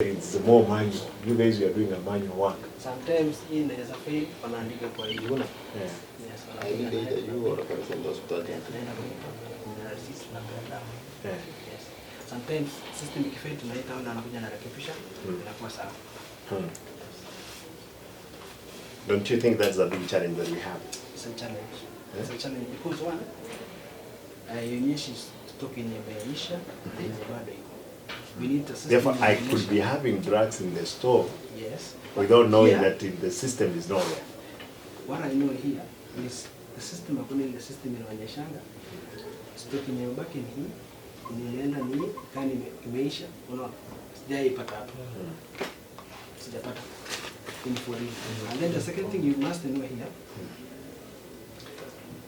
It's more manual. You guys are doing a manual work. Sometimes in there is a fail wanaandika kwa hiyo. Yeah. Yes. I need either you or a person hospital. Yeah. Yes. Sometimes system ikifail tunaita wale wanakuja na rekebisha inakuwa sawa. Don't you think that's a big challenge that we have? It's a challenge. Yeah. It's a challenge because one haionyeshi stock yenye imeisha na yenye bado iko. We need the system. Therefore, I could be having drugs in the store. Yes. Without knowing that the system is nowhere. What I know here is the system. According to the system inaonyeshanga stock yenye baki ni hii, inaenda ni kani imeisha, unaona? Sijaipata hapo. Sijapata. And then the second thing you must know here,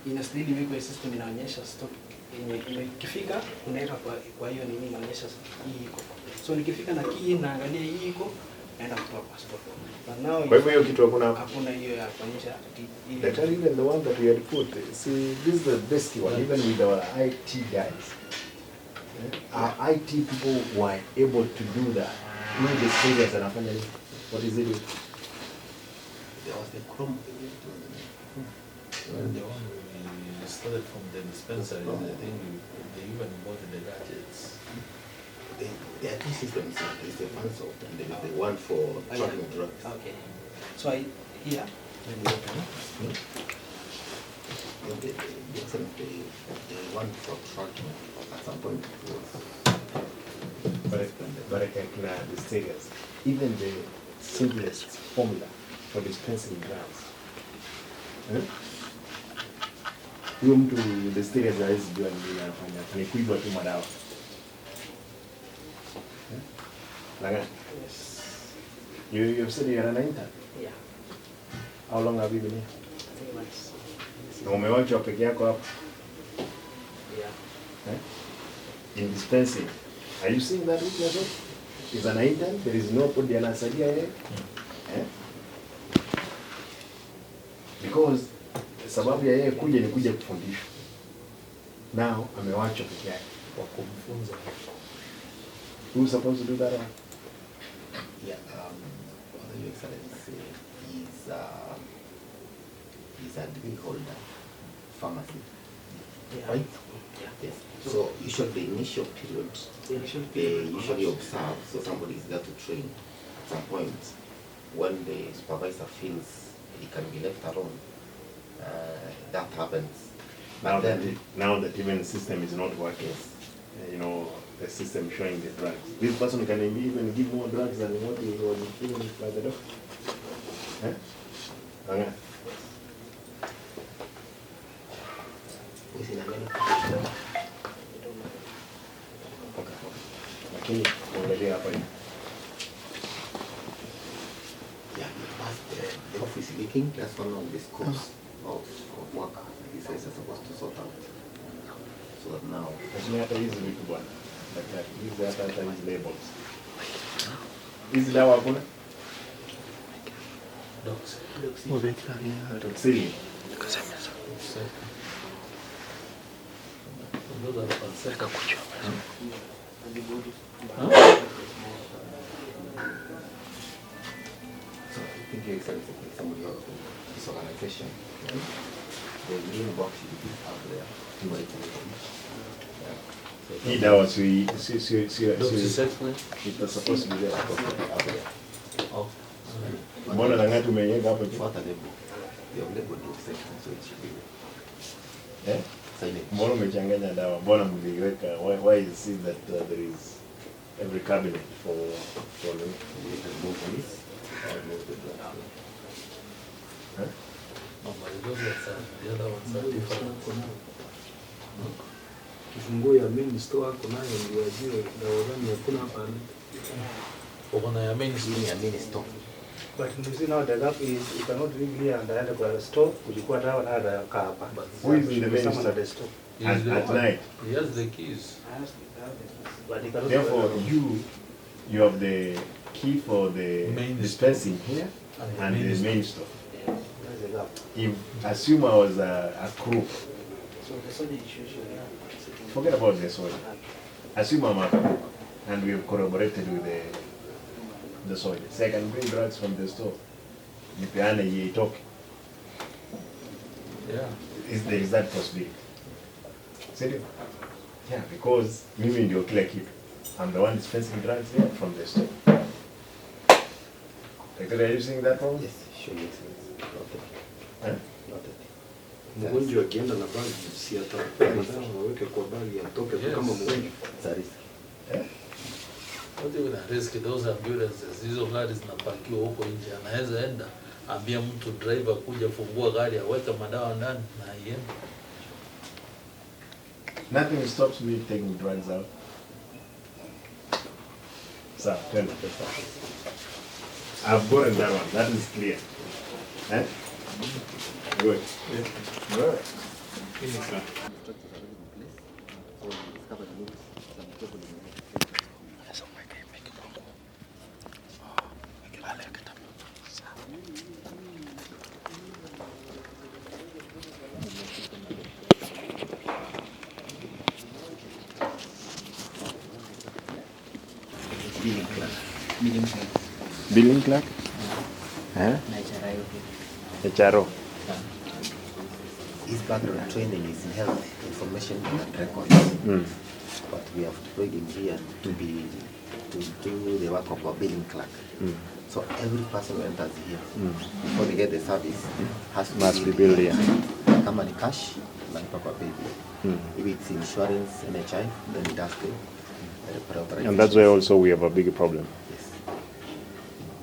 inastahili wiko system inaonyesha stock yenye ikifika unaweka kwa hiyo nini inaonyesha hii iko. So nikifika na key naangalia hii iko naenda kutoa kwa stock. But now kwa hivyo hiyo kitu hakuna hiyo ya kuonyesha hii. That even the one that we had put, see, this is the best one, even with our IT guys. Our IT people were able to do that. Even the students anafanya nini? What is it? There was the Chrome. Well, the one we started from the dispensary, I think they even bought the gadgets. The IT system is the fancy and there is the one for tracking drugs. Okay. So here, the one for tracking at some point was. But I can clear the status. Even the simplest formula for dispensing drugs. Huyo mtu the status hawezi jua nini anafanya. Ni kuiba tu madawa. Yes. You have said you're an intern? Yeah. How long have you been here? 3 months. Na umewachwa peke yako hapa? Yeah. In dispensing. Are you seeing that with yourself? Is an intern? There is nobody anasaidia yeye? Because sababu ya yeye kuja ni kuja kufundishwa. Now amewachwa peke yake Kwa kumfunza. Who's supposed to do that one? Yeah, Your Excellency is a degree holder, pharmacy. Yeah. Right? Yeah. Yes. So usually the initial period, they usually observe, so somebody is there to train. At some point, when the supervisor feels he can be left alone, that happens. Now that even the system is not working, you know, the system showing the drugs. This person can even give more drugs than what he was given by the doctor. Okay. Lakini uangalia hapa hivi. Yeah, the office leaking, that's one of the scopes of work these guys are supposed to sort out. So that now. Lakini hata hizi vitu bwana. Daktari, hizi hata hizi labels. Hizi dawa hakuna? Toxin. So I think you're excited to somebody else in this organization. The green box is out there. Hii dawa si it's supposed to be there. Mbona langati umeiweka hapo tu? What are they? They have labeled the section, so it should be Eh? silent. Mbona umechanganya dawa? Mbona mliweka? Why is it that there is every cabinet for We can move this or move the blood. No, but the other ones are different. Kifunguo ya main store hapo nayo ndio ajue dawa gani hakuna hapa. Ukona ya main Hii ni ya mini store. But you see now the gap is you cannot really here and the kwa store kulikuwa dawa na ada kaa hapa. Who is in the main Someone store? at the store. At night. He has the keys. But you cannot. Therefore, you have the key for the Main dispensing here and main the main store. There's a gap. If assume I was a crew, So the soldier issues forget about this one. Assume I'm a crew and we have collaborated with the the soil. So I can bring drugs from the store. Nipeane ye itoke. Yeah. There is that possibility. See? Yeah, because mimi ndio kila kitu. I'm the one dispensing drugs here from the store. Are you seeing that problem? Yes, sure makes sense. Noted. Huh? Noted. Mgonjwa akienda na bagi si atapewa madawa waweke kwa bagi atoke tu kama mgonjwa. Sarisa. Yeah. What even a risk those ambulances, hizo gari zinapakiwa huko nje, anaweza enda ambia mtu driver kuja fungua gari aweke madawa ndani na iende. Nothing stops me taking drugs out. So, tell me. I've gotten that one. That is clear. Eh? Good. Yeah. Good. Billing clerk? Huh? HRO. His background training is in health information and records. But we have deployed him here to do the work of a billing clerk. So every person who enters here, before they get the service, must be billed here. Kama ni cash, nalipa kwa paybill. If it's insurance, NHI, then it has to. And that's why also we have a big problem. Yes.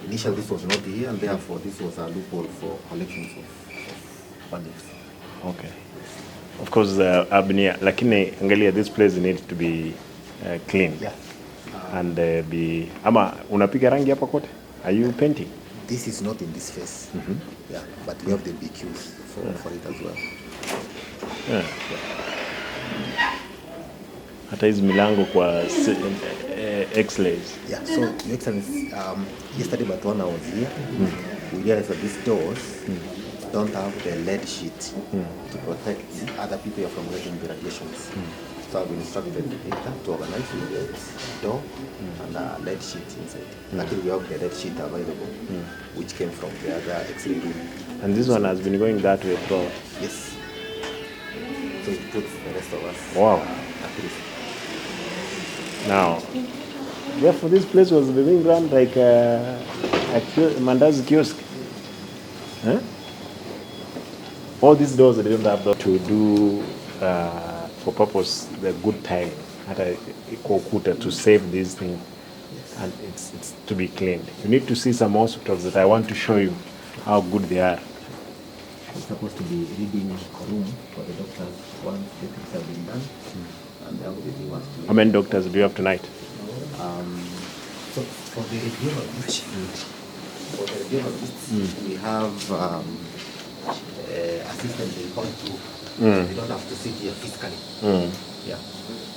Initially this was not here, and therefore this was a loophole for collections of fundings. Okay. Of course, I've been here. Lakini angalia, this place needs to be clean. Yeah. And be. Ama unapiga rangi hapa kote? Are you painting? This is not in this phase. Yeah, but we have the BQs for it as well. Yeah. Hata hizi milango kwa X-rays. Yeah, so Your Excellency, yesterday but when I was here, we realized that these doors don't have the lead sheet to protect other people from getting the radiations. So I've instructed the data to organize with the door and a lead sheet inside. Luckily we have the lead sheet available, which came from the other X-ray room. And this one has been going that way throughout. Yes. So it puts the rest of us Wow. at risk. Now, therefore this place was being run like a Mandazi kiosk. Huh? All these doors they don't have to do for purpose the good time to save these things, and it's to be cleaned. You need to see some hospitals that I want to show you how good they are. It's supposed to be reading a room for the doctors once the things have been done, and that will be the ones to. How many doctors do you have tonight? So for the radiologists, we have assistants in point group. They don't have to sit here physically. Yeah.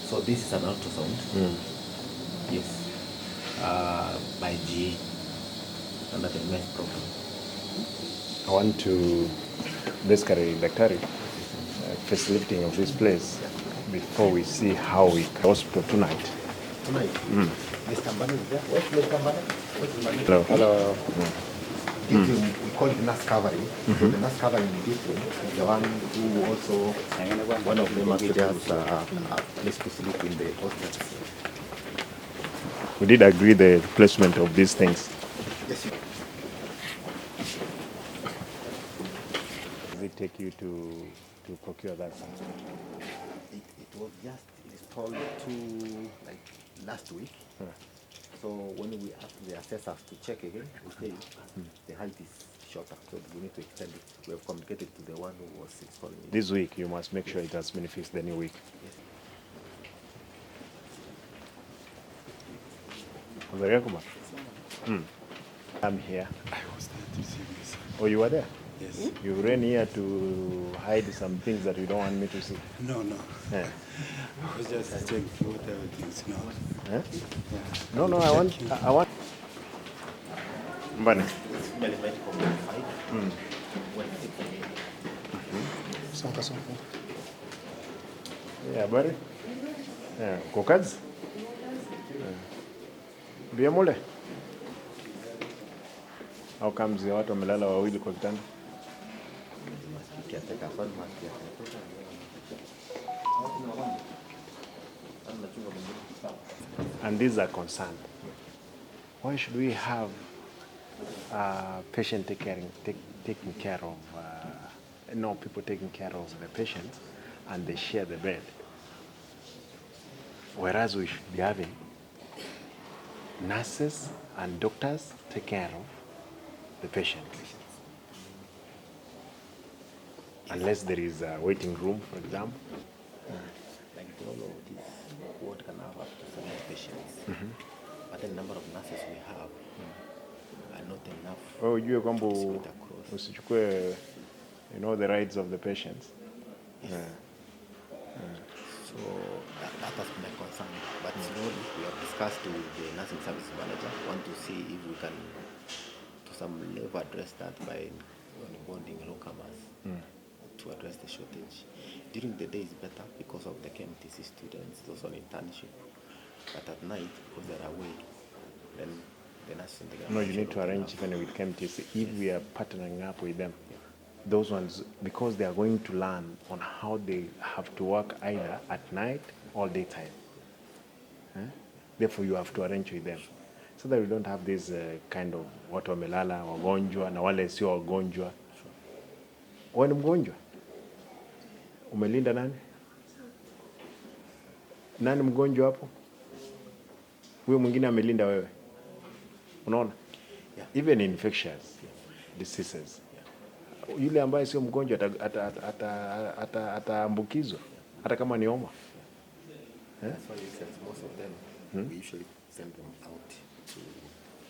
So this is an ultrasound. Yes. By GE under the MES program. I want to basically daktari facelifting of this place before we see how we can hospital tonight. Tonight. Mr. Mbani is there. Where's Mr. Mbani? Hello. Hello. We call it nurse covering. The nurse covering in this room is the one who also, one of them actually has a place to sleep in the hospital. We did agree the placement of these things. Yes, sir. Does it take you to procure that? It was just installed last week. So when we asked the assessors to check again, we say the height is shorter, so we need to extend it. We have communicated to the one who was installing it. This week you must make sure it has been fixed the new week. Yes. I'm here. I was there to see this. Oh, you were there? Yes. You ran here to hide some things that you don't want me to see. No. Yeah. I was just checking what everything's not. Huh? Yeah. No, I want. Mbani. Medical verified. When it's Yeah, buddy. Yeah, uko kazi? Bia mule. How comes ya watu wamelala wawili kwa kitanda? And these are concerned. Why should we have patient taking care of, people taking care of the patient and they share the bed? Whereas we should be having nurses and doctors take care of the patient. Unless there is a waiting room, for example. Like all of this, what can have up to 7 patients. But the number of nurses we have are not enough. Wewe ujue kwamba to split across. usichukue the rights of the patients. So that has been a concern. But slowly we have discussed with the nursing service manager, want to see if we can to some level address that by onboarding locumers to address the shortage. During the day is better because of the KMTC students, those on internship. But at night, because they're away, then the nurses and the No, you need to arrange even with KMTC if we are partnering up with them. Those ones, because they are going to learn on how they have to work either at night or daytime. Therefore, you have to arrange with them so that we don't have this kind of watu wamelala wagonjwa na wale sio wagonjwa. Wewe ni mgonjwa? Umelinda nani? Nani mgonjwa hapo? Huyo mwingine amelinda wewe. Unaona? Even infectious diseases. Yule ambaye sio mgonjwa ataambukizwa hata kama ni homa. That's why most of them we usually send them out.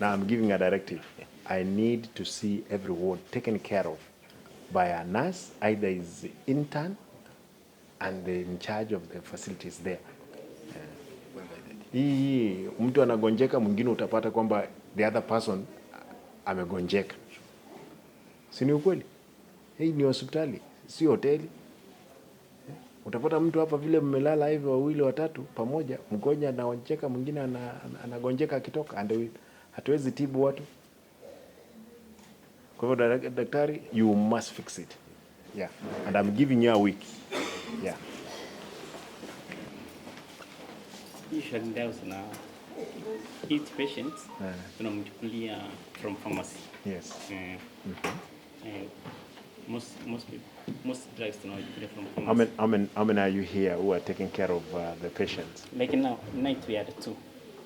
Now I'm giving a directive. I need to see every ward taken care of by a nurse, either is intern and in charge of the facilities there. Hii mtu anagonjeka, mwingine utapata kwamba the other person amegonjeka. Si ni ukweli? Hii ni hospitali, si hoteli. Utapata mtu hapa vile mmelala hivi wawili watatu pamoja, mgonjwa anagonjeka, mwingine anagonjeka akitoka, and hatuwezi tibu watu. Kwa hivyo daktari, you must fix it. Yeah. And I'm giving you a week. Yeah. Usually there's each patient tunamchukulia from pharmacy. Yes. Most drugs tunamchukulia from pharmacy. How many are you here who are taking care of the patients? Like now, night we had 2.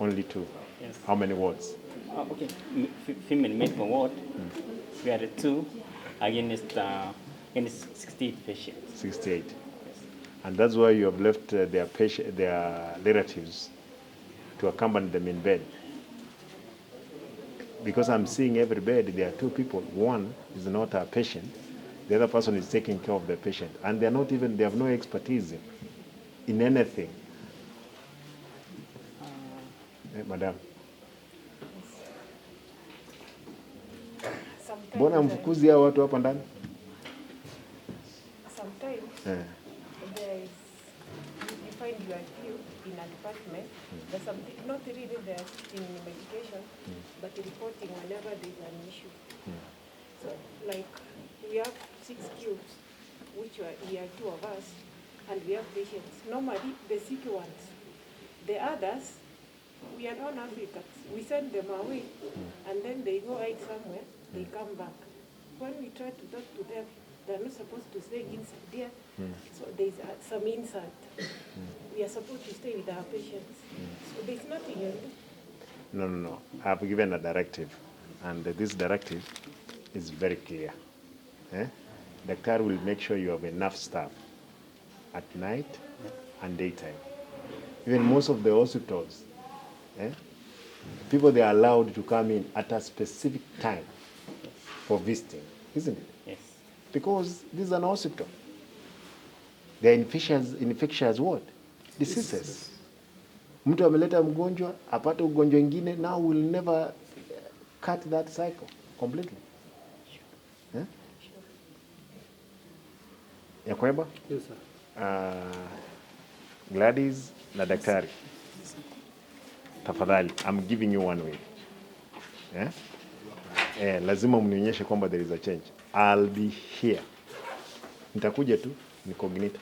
Only 2? Yes. How many wards? Okay, female medical ward, we had 2 against 68 patients. 68. Yes. And that's why you have left their relatives to accompany them in bed. Because I'm seeing every bed, there are 2 people. One is not a patient, the other person is taking care of the patient. And they have no expertise in anything. Madam. Mbona mfukuzi hao watu hapa ndani? Sometimes there is, you find you are few in a department. There's something, not really they're assisting in medication, but reporting whenever there's an issue. So like we have 6 cubes, which we are 2 of us, and we have patients. Normally the sick ones, the others, we are non-Africans. We send them away, and then they go hide somewhere. They come back. When we try to talk to them, they're not supposed to stay inside there. So there's some insult. We are supposed to stay with our patients. So there's nothing you do. No. I have given a directive, and this directive is very clear. Daktari will make sure you have enough staff at night and daytime. Even most of the hospitals, people, they are allowed to come in at a specific time for visiting, isn't it? Yes. Because this is an hospital. They are infectious what? Diseases. Mtu ameleta mgonjwa, apate ugonjwa ingine, now we'll never cut that cycle completely. Ya kwamba? Yes, sir. Gladys na daktari. Tafadhali, I'm giving you 1 week. lazima mnionyeshe kwamba there is a change. I'll be here. Nitakuja tu nicognita.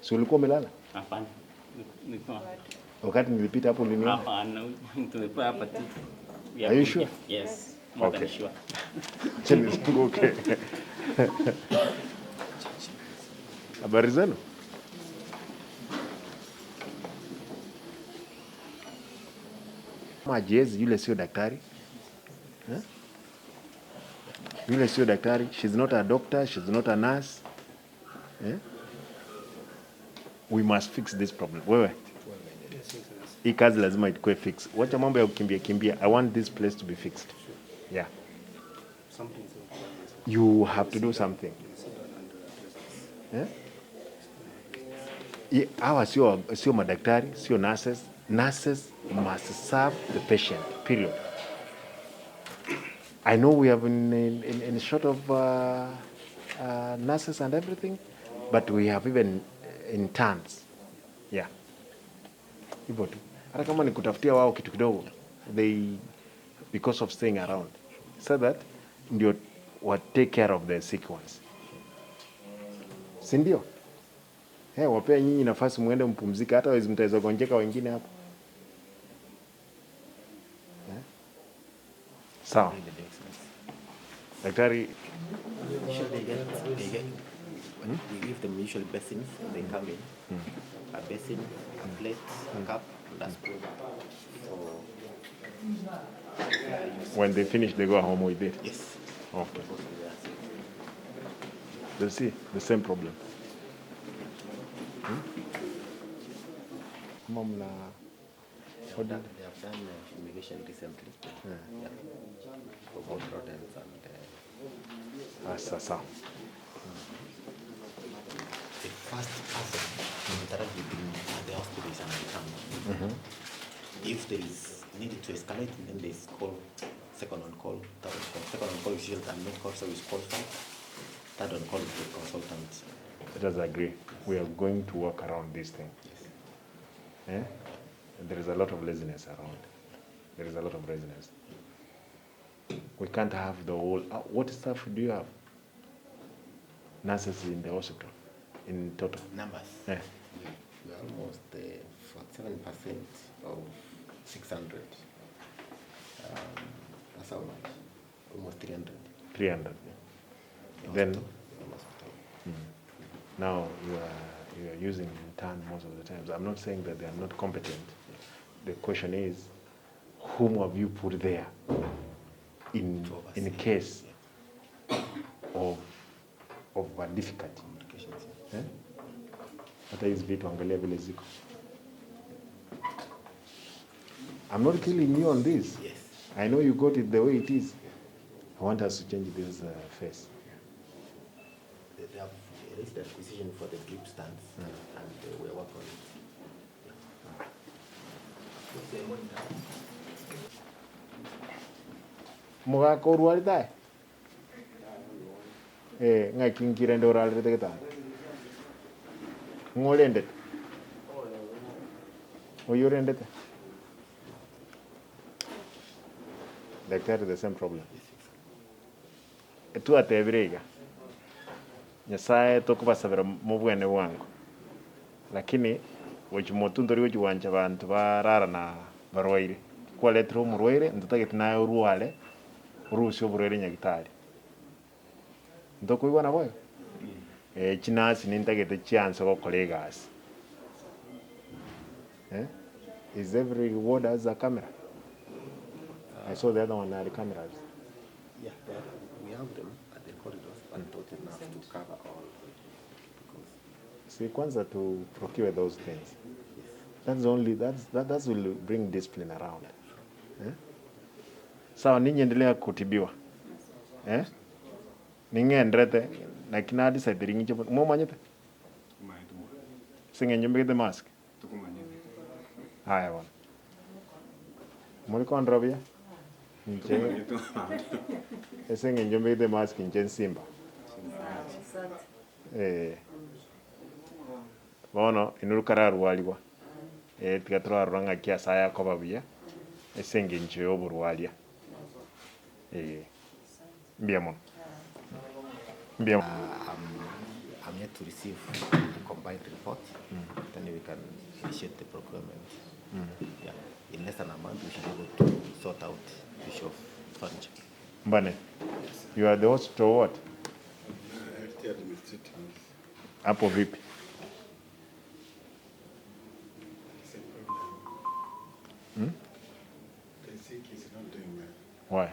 Si ulikuwa umelala? Hapana. Nilikuwa Wakati nilipita hapo uliniona? hapana. Tulikuwa hapa tu. Are you sure? Yes. More than Okay. sure. Acha nizunguke. Habari zenu? Majezi yule sio daktari. Yule sio daktari. She's not a doctor, she's not a nurse. We must fix this problem. Wewe. Hii kazi lazima ikuwe fix. Wacha mambo ya kukimbia kimbia. I want this place to be fixed. Yeah. You have to do something. Hawa sio madaktari, sio nurses. Nurses must serve the patient, period. I know we have in short of nurses and everything, but we have even interns. Yeah. Hivyo tu. Hata kama ni kutafutia wao kitu kidogo, because of staying around, so that ndio take care of the sick ones. Si ndio? Wapea nyinyi nafasi muende mpumzike, hata wezi mtaweza gonjeka wengine hapo. Sawa. Daktari, Usually they get we give them usually basins, they come in. A basin, a plate, a cup, and a spoon. So when they finish, they go home with it. yes. Okay. They see the same problem. Mom, They have done fumigation recently. Yeah. For both rodents and sasa. the first person to interact with them at the hospital is an intern. If there is needed to escalate, then there is call, second on call, third on call. Second on call is usually admit call service call first. Third on call is the consultant. Let us agree. We are going to work around this thing. Yes. There is a lot of laziness around. There is a lot of laziness. We can't have the whole. What staff do you have? Nurses in the hospital, in total. Numbers. Yeah. We are almost 47% of 600. That's how much? Almost 300. 300. In Then hospital. now you are using intern most of the times. I'm not saying that they are not competent. The question is, whom have you put there in case of a difficulty? Hata hizi vitu angalia vile ziko. I'm not killing you on this. Yes. I know you got it the way it is. I want us to change this face. They have raised the acquisition for the drip stands, and we are working on it. Mugako urwaritae? Ngai kinkirende urarite gitanda. Ng'orendete? Oyurendete? Daktari, the same problem. Tu atebirega. Nyasaye tokubasabira mu bwene bwangu. Lakini wachimotundori wachiwanja bantu barara na barwaire. Kwaletro murwaire ndutagete nayo urwale urusyo burwere nyagitari. Ndokuibona boyo? Chinasi nintagete chance gukora egasi. Is every ward has a camera? I saw the other one had cameras. Yeah, we have them at the corridors, but not enough to cover all. See, kwanza to procure those things. That will bring discipline around. Sawa, ninyi endelea kutibiwa. Ningendrete na kinadi sa diringi mo manyete. Singe nyumbe the mask. Haya bwana. Muliko ndrobia? Nje. Singe nyumbe the mask nje Simba. Bono inurukara rwaliwa. Tigatura ranga kia saya kobabuya. Singe nje oburwalia. Mbiamo. I'm yet to receive a combined report. Then we can initiate the procurement. Yeah. In less than a month, we should be able to sort out the issue of furniture. Mbane, you are the host or what? Hapo vipi? Why?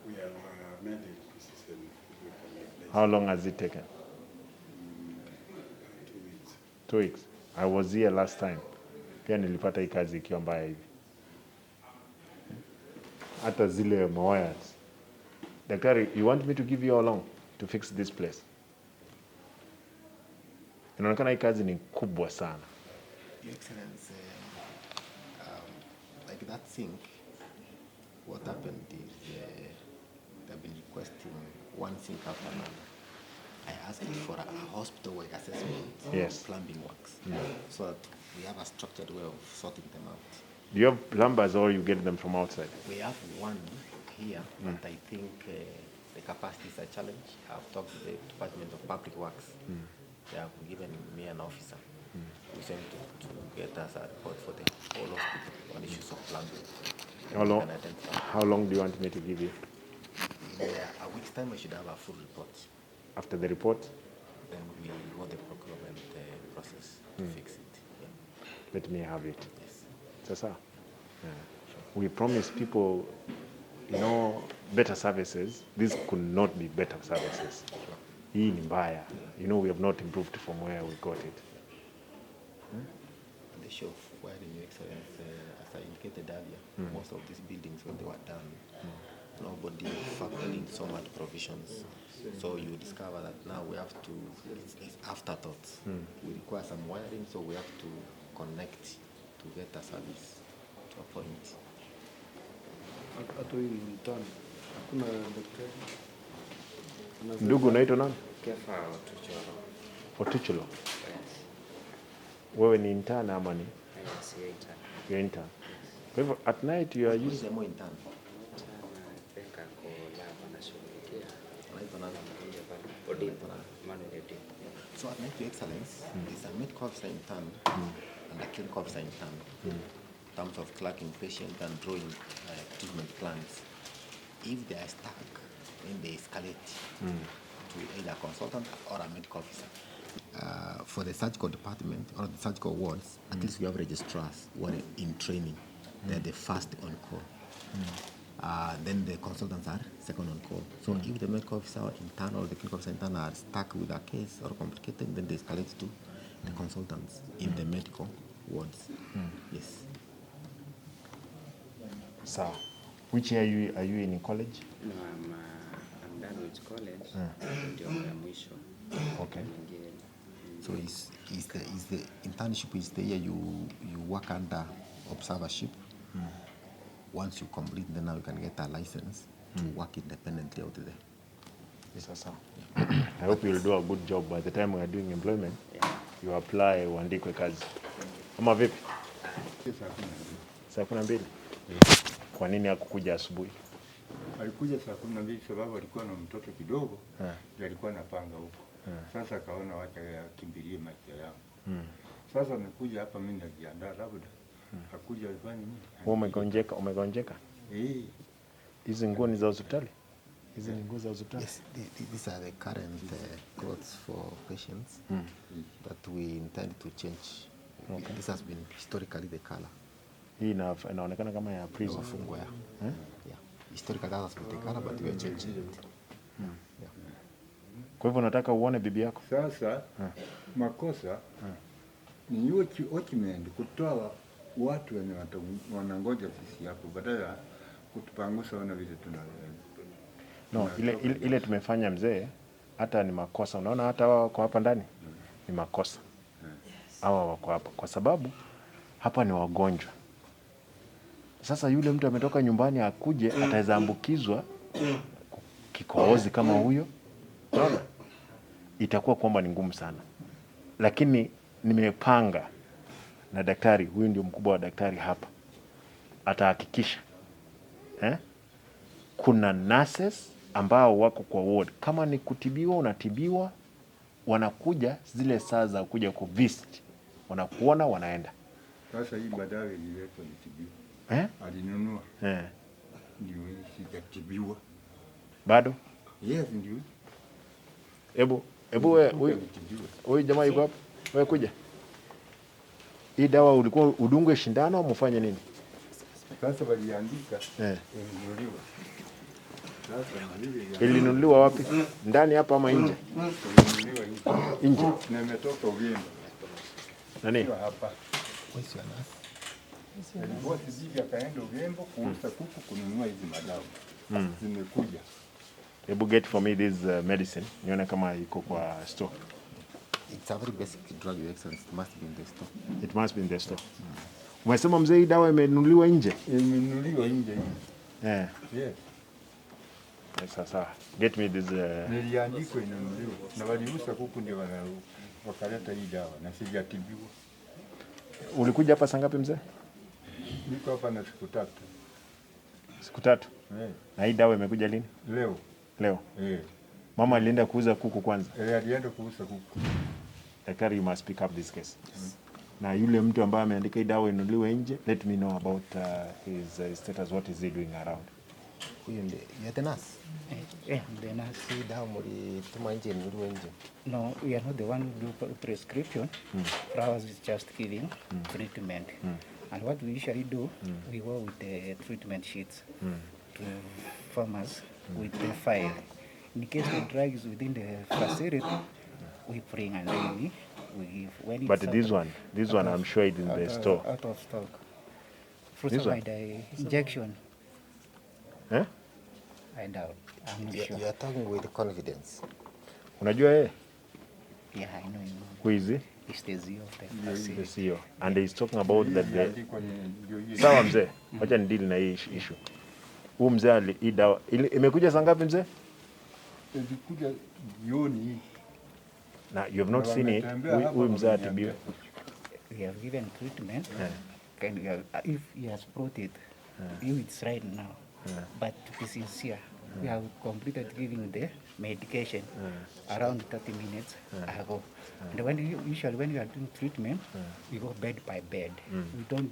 We have amended the system. How long has it taken? 2 weeks. 2 weeks. I was here last time. Pia nilipata hii kazi ikiwa mbaya hivi. Hata zile wires. Daktari, you want me to give you how long to fix this place? Inaonekana hii kazi ni kubwa sana. Your Excellency, like that sink, what happened is they've been requesting one sink after another. I asked for a hospital-wide assessment Yes. of plumbing works, so that we have a structured way of sorting them out. Do you have plumbers or you get them from outside? We have one here, but I think the capacity is a challenge. I've talked to the Department of Public Works. They have given me an officer. We sent to get us a report for the whole hospital on issues of plumbing. How long do you want me to give you? In a week's time, I should have a full report. After the report? Then we go the procurement process to fix it. Yeah. Let me have it. Yes. Sasa, we promise people, better services. This could not be better services. Hii ni mbaya. We have not improved from where we got it. The issue of wiring, Your Excellency, as I indicated earlier, most of these buildings, when they were done, nobody factored in so much provisions. So you discover that now we have to, it's afterthoughts. We require some wiring, so we have to connect to get a service to a point. Hata hii ni mtani. Hakuna daktari. Ndugu, unaitwa nani? Ktrh Otucholo. Otucholo. Yes. Wewe ni intern ama ni? Yes, intern. You're intern. Kwa hivyo at night you are Who's using the more intern? I think ako lab anashughulikia. Anaitwa nani? Odipo. Manuel Odipo. So at night, Your Excellency, there's a medical officer intern and a clinical officer intern. In terms of clerking patient and drawing treatment plans. If they are stuck, then they escalate to either a consultant or a medical officer. For the surgical department or the surgical wards, at least we have registrars who are in training. They're the first on call. Then the consultants are second on call. So if the medical officer intern or the clinical officer intern are stuck with a case or complicated, then they escalate to the consultants in the medical wards. Yes. So, which year are you in college? No, I'm done with college. Ndio ya mwisho. Okay. So is the internship is the year you work under observership. Once you complete, then now you can get a license to work independently out there. Yes, sir. I hope you'll do a good job. By the time we are doing employment, you apply uandikwe kazi. Ama vipi? Saa 12. Kwa nini hakukuja asubuhi? Alikuja saa 12 sababu alikuwa na mtoto kidogo, ndio alikuwa anapanga huko. Sasa kaona wacha akimbilie maisha yangu. Sasa amekuja hapa, mimi najiandaa labda hakuja ifanye nini? Umegonjeka? Hizi nguo ni za hospitali? Hizi ni nguo za hospitali? Yes, these are the current clothes for patients that we intend to change. Okay. This has been historically the color. Hii inaonekana kama ya prison. Wafungwa ya. Yeah. Historically that has been the color, but we are changing it. Yeah. Kwa hivyo nataka uone bibi yako. Sasa makosa ni watchman kutoa watu wenye wanangoja sisi hapo badala ya kutupangusa wana vile No, ile tumefanya mzee, hata ni makosa. Unaona hata wao wako hapa ndani ni makosa. Hawa wako hapa kwa sababu hapa ni wagonjwa. Sasa yule mtu ametoka nyumbani akuje, ataweza ambukizwa kikohozi kama huyo. Unaona? Itakuwa kwamba ni ngumu sana. Lakini nimepanga na daktari, huyu ndio mkubwa wa daktari hapa. Atahakikisha kuna nurses ambao wako kwa ward. Kama ni kutibiwa, unatibiwa, wanakuja zile saa za kuja kuvisit, wanakuona, wanaenda. Sasa hii madawa iliwekwa nitibiwa. Alinunua. Ndio sijatibiwa. Bado? Yes, ndio. Hebu wewe jamaa yuko hapa. Wewe kuja. Hii dawa ulikuwa udungwe shindano au mfanye nini? Sasa waliandika ilinunuliwa. Sasa ilinunuliwa wapi? Ndani hapa ama nje? Ilinunuliwa nje. Nje. Na imetoka Ugembe. Nani? Hapa. Alikuwa sisi akaenda Ugembe kuuza kuku kununua hizi madawa. Zimekuja. Hebu get for me this medicine. Nione kama iko kwa store. It's a very basic drug, Your Excellency. It must be in the store. It must be in the store. Umesema mzee hii dawa imenunuliwa nje? Imenunuliwa nje hii. Yes. Sasa get me this niliandikwa inunuliwa. Na waliuza kuku ndio wakaleta hii dawa na sijatibiwa. Ulikuja hapa saa ngapi mzee? Niko hapa na siku 3. Siku 3? Na hii dawa imekuja lini? Leo. Mama alienda kuuza kuku kwanza? Alienda kuuza kuku. Daktari, you must pick up this case. Na yule mtu ambaye ameandika hii dawa inunuliwe nje, let me know about his status, what is he doing around. Huyu ndiye the nurse? The nurse. Hii dawa mlituma nje inunuliwe nje? No, we are not the one who do prescription. Ours is just giving treatment. And what we usually do, we go with the treatment sheets to farmers with the file. In case the drug is within the facility, we bring and then we give. When But this one, I'm sure it's in the store. Out of stock. The injection. I doubt. I'm not sure. You are talking with confidence. Unajua yeye? Yeah, I know him. Who is he? He's the CEO of the facility. The CEO. And he's talking about that sawa mzee, wacha ni deal na hii issue. Huyu mzee hii dawa imekuja saa ngapi mzee? Ilikuja jioni. Na you have not seen it. Huyu mzee atibiwe. We have given treatment. If he has brought it, it's right now. But to be sincere, we have completed giving the medication around 30 minutes ago. And usually when we are doing treatment, we go bed by bed. We don't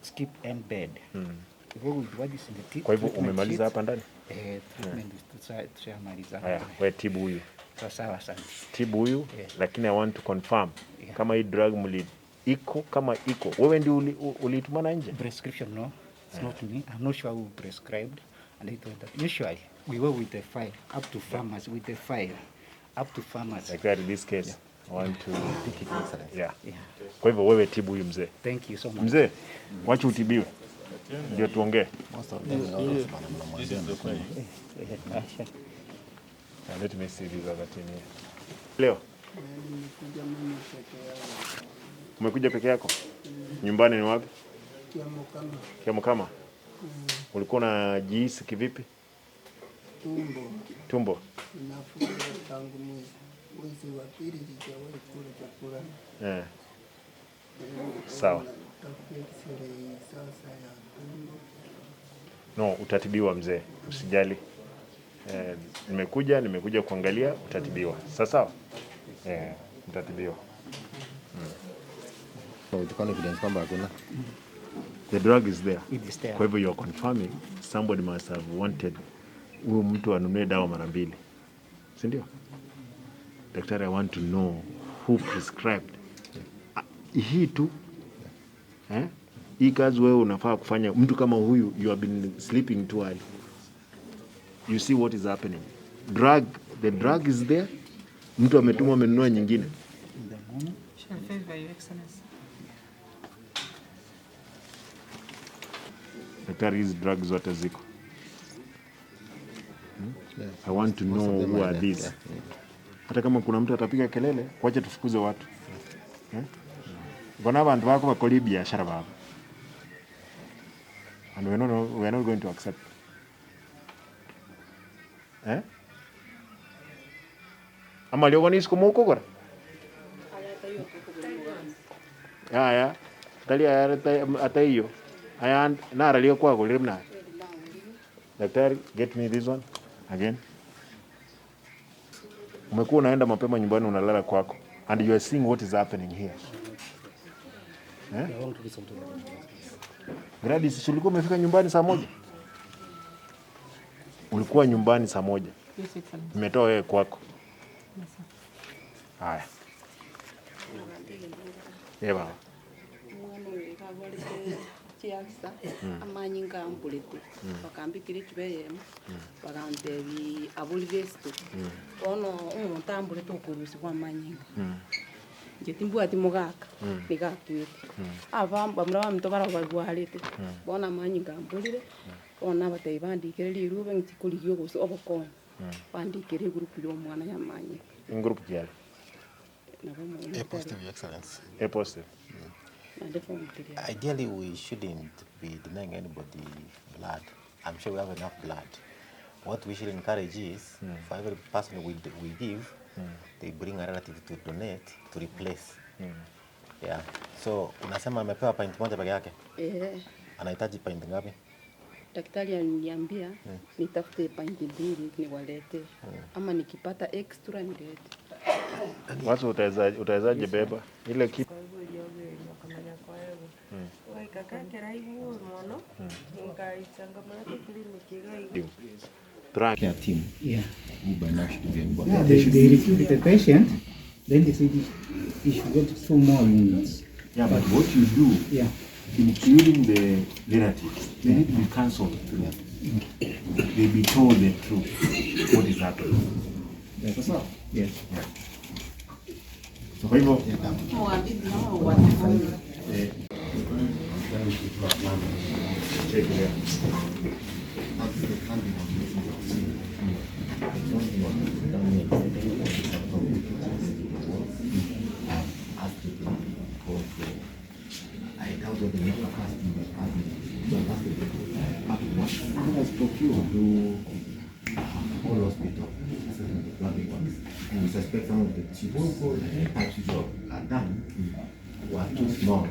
skip any bed. We go with what is in the treatment. Kwa hivyo umemaliza hapa ndani? Treatment tushamaliza. Haya, wewe tibu huyu. Sawa sana. Tibu huyu, lakini I want to confirm kama hii drug iko kama iko. Wewe ndio ulitumana nje? Prescription no. It's not me. I'm not sure who prescribed. And they told that usually we go with the file up to farmers with the file up to farmers. Like that in this case. I want to pick it excellent. Yeah. Kwa hivyo wewe tibu huyu mzee. Thank you so much. Mzee, wacha utibiwe. Ndio tuongee. Let me see this other thing here. Leo. Umekuja peke yako? Nyumbani ni wapi? Kiamukama. Ulikuwa unajihisi kivipi? Tumbo. Inafunga tangu mwezi wa pili sijawahi kula chakula. Sawa. No, utatibiwa mzee, usijali. Nimekuja kuangalia, utatibiwa. Sawa? Utatibiwa. With confidence kwamba hakuna. The drug is there. It is there. Kwa hivyo you are confirming somebody must have wanted huyo mtu anunue dawa mara mbili. Si ndio? Daktari, I want to know who prescribed. Hii tu. Hii kazi wewe unafaa kufanya. Mtu kama huyu, you have been sleeping too early. You see what is happening. The drug is there. Mtu ametumwa amenunua nyingine. Daktari, hizi drugs zote ziko. I want to know who are these. Hata kama kuna mtu atapiga kelele, wacha tufukuze watu. Mbona abantu bako bakora biashara babo? And we are not going to accept. Ama leo ni siku moko gora? Ya. Dali ata hiyo. Aya nara leo kwako limna. Daktari, get me this one again. Umekuwa unaenda mapema nyumbani, unalala kwako, and you are seeing what is happening here. Gladys, ulikuwa umefika nyumbani saa moja? Ulikuwa nyumbani saa moja? Nimetoa wewe kwako. Haya. Eba. Chiakisa amanyi ngambulete bakambikire chibeyemo bagantebi abuli vesto ono umuntu ambulete okurusi kwa manyinga nje timbwati mugaka nigatwete abamba mura mto baragwarete bona manyinga ambulire ona batei bandikire lirube ntikurigyo guso obokon bandikire group yo mwana ya manyinga Group kiali? A positive, Your Excellency. A positive. Ideally, we shouldn't be denying anybody blood. I'm sure we have enough blood. What we should encourage is, for every person we give, they bring a relative to donate, to replace. Yeah. So, unasema amepewa pint moja peke yake? Anahitaji pint ngapi? Daktari aliniambia nitafute pint mbili niwalete. Ama nikipata extra nilete. Watu utawezaje beba ile kitu? Track your team. Yeah. They receive the patient, then they say he should get 2 more units. Yeah, but what you do, including the relatives, they need to be cancelled. They be told the truth, what is happening. That's all. Yes. Yeah. So kwa hivyo and we suspect some of the tubes types of are done were too small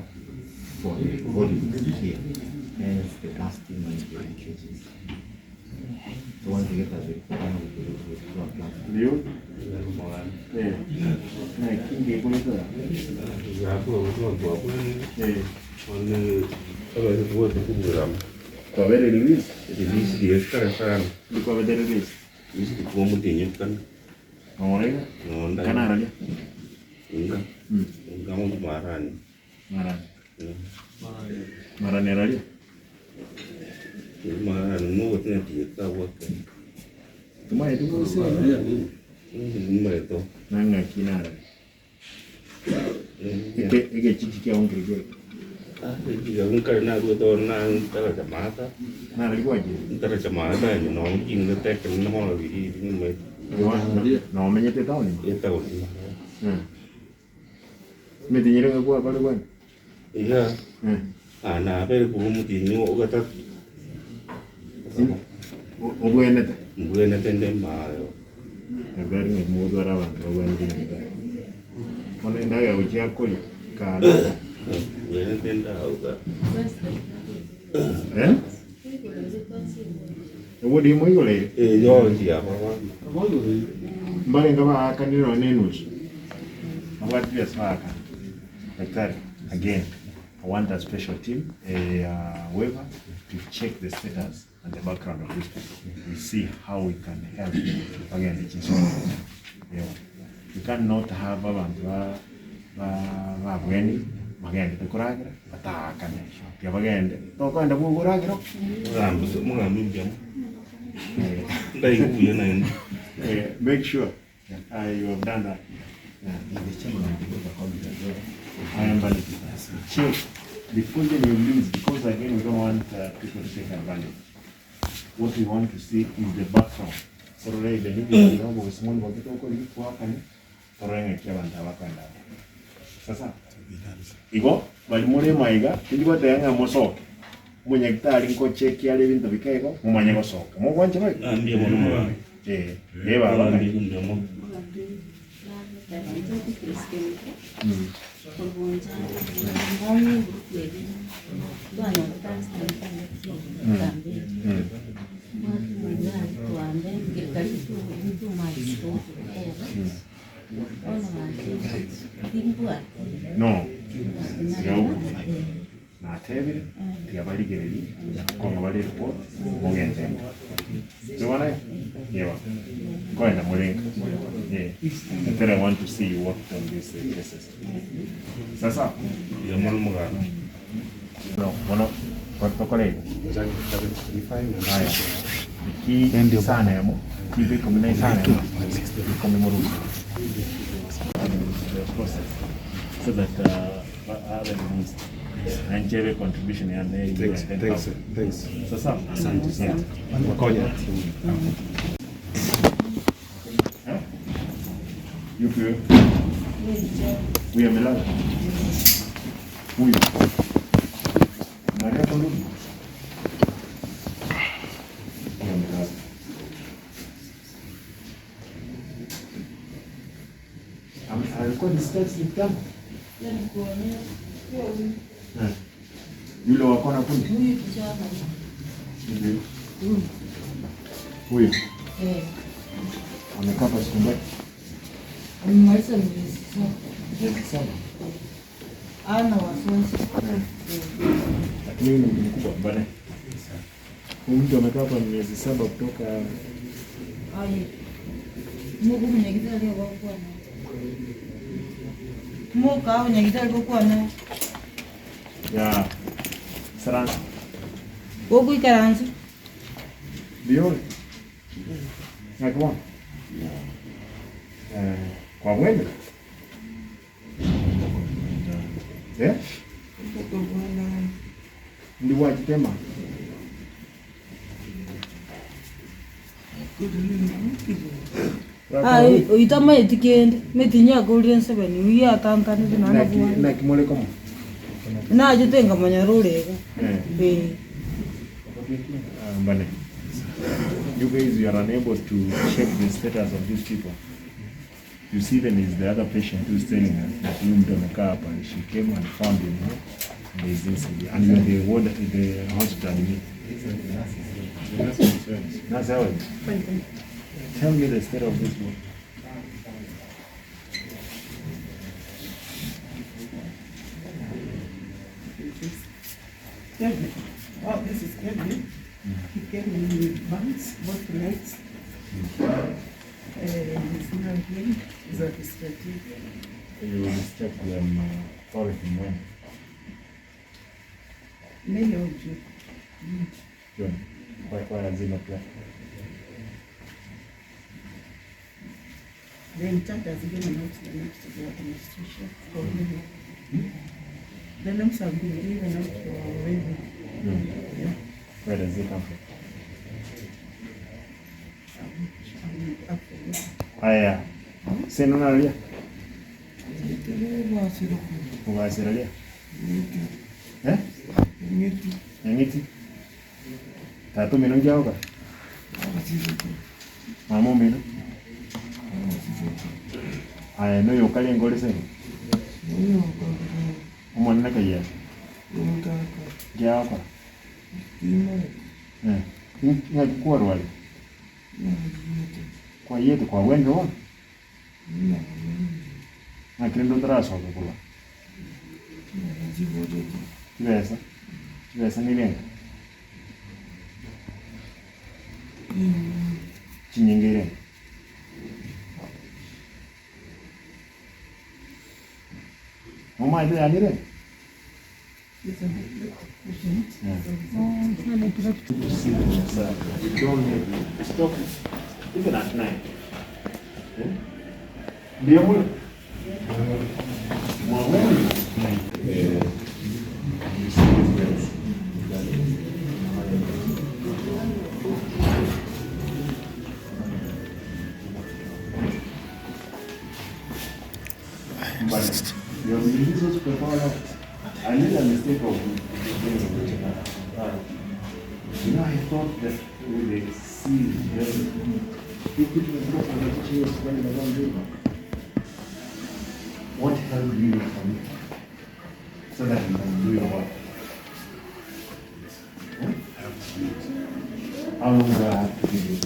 for the body to heal, hence the blasting and the cages. So once we get that, we put a plastic. You? Này, kinh tế của nó rồi. Dạ, tôi còn bỏ quên. Còn các bạn tôi cũng vừa làm. Có về release. Release thì các bạn sao? Đi qua về release. Release thì có một tiền nhân cân. Ngon đấy. Ngon đấy. Cái nào đấy? Enggak. Enggak mau kemarin. Maran. Maran era dia. Kemarin nuwatnya dia kawat. Cuma itu pun sih. Cuma itu. Nanga kinara. Ike chichi ya ongere. Yang karena dua tahun antara jamata. Nah, lagi aja. Antara jamata ni nong jing letek kan nama lagi ini mai. Namanya tu tahu ni. Iya tahu. Mesti nyerang aku apa luan? Iya. Anak apa aku mau tinju kata. Obuena tu. Obuena tendem mayo. Agora ni mau dua rawan, obuena tu. Mana dah ya ujian kuli. Kalau. Obuena tenda juga. Ewo di mo yole. Yo siapa? Mbali ngaba kaniro nenus. What we asmaka. Daktari, again, I want a special team, a waiver to check the status and the background of this people. We see how we can help again the children. Yeah. You cannot have abantu bageni bagende tukuragira batakane. Ya bagende. Tokwenda kuguragira. Mungambi. Make sure you have done that. I am valid. Check before you release, because again we don't want people to take advantage. What we want to see is the background. So right, the need to know small but it also need to happen. So right, kebanta wakanda. Sasa. Iko bali mure maiga ndiko tayanga mosoke. Mwenye kitali nko check yale bintu bikeko mumanye gosoka. Mo kwanje bai? Ndiye mwana. Baba ndiye mwana. No. Natebire tiabarigereri kono bari report mugende tubana yewa kwenda mulenga yeah I want to see you work on these cases sasa ya mulu mugano no protocol haya ki sana yamo kibe komina sana yamo komimuru the process so that other means and Jerry contribution and thanks. Sasa asante sana. Wakoja. Yupi wewe? Huyu amelala. Huyu. Maria kwa ndugu. Huyu amelala. Alikuwa discharged kitambo. Yule wako na kundi? Huyu? Amekaa kwa siku ngapi? Amemaliza miezi saba. Miezi saba? Ana wasiwasi. Lakini huyu ni mtu mkubwa bwana. Huyu mtu amekaa kwa miezi saba kutoka Mungu mnyagitali kwa na. Mungu au nyagitali kwa na. Ya Saransi. Wogu ikaranzi. Biori. Ngakwa. Kwa wewe. Ndi wajitema. Ai, uitama etikende. Metinya golden 7 wiya tantani binana kwa. Na kimole komo. Na jitenga manyarurega. But you guys, you are unable to check the status of these people. You see them is the other patient who's telling us that you don't make up and she came and found him, and there is incident. And you're the ward at the hospital. That's how it. Tell me the state of this one. Kevin. Oh, this is Kevin. He came in with bands, both legs. He's now here. He's at the strategic. You will check them authority when? May or June. June. By Zima plan. The in-charge has given out the names to the administration for review. The names have been given out for review. Yeah. Where does it come from? Aya. Sino nalia? Uwasiralia? Ngiti. Tatu mino njauka? Mamo mino? Aya, no yokali ngoli sene? Umwana kaya? Njauka? Nga kwa rwali? Kwa yetu kwa wendo wana? Na kirendo traso kukula? Kibesa? Kibesa ni lenga? Chinyingire? Mama ito yanire? You don't need to stop even at night. Dia mulu. But your releases prepare. I made a mistake of I thought that with the sea, you could go for the teachers when the long river. What help do you need from me? So that you can do your work. How long do I have to give you?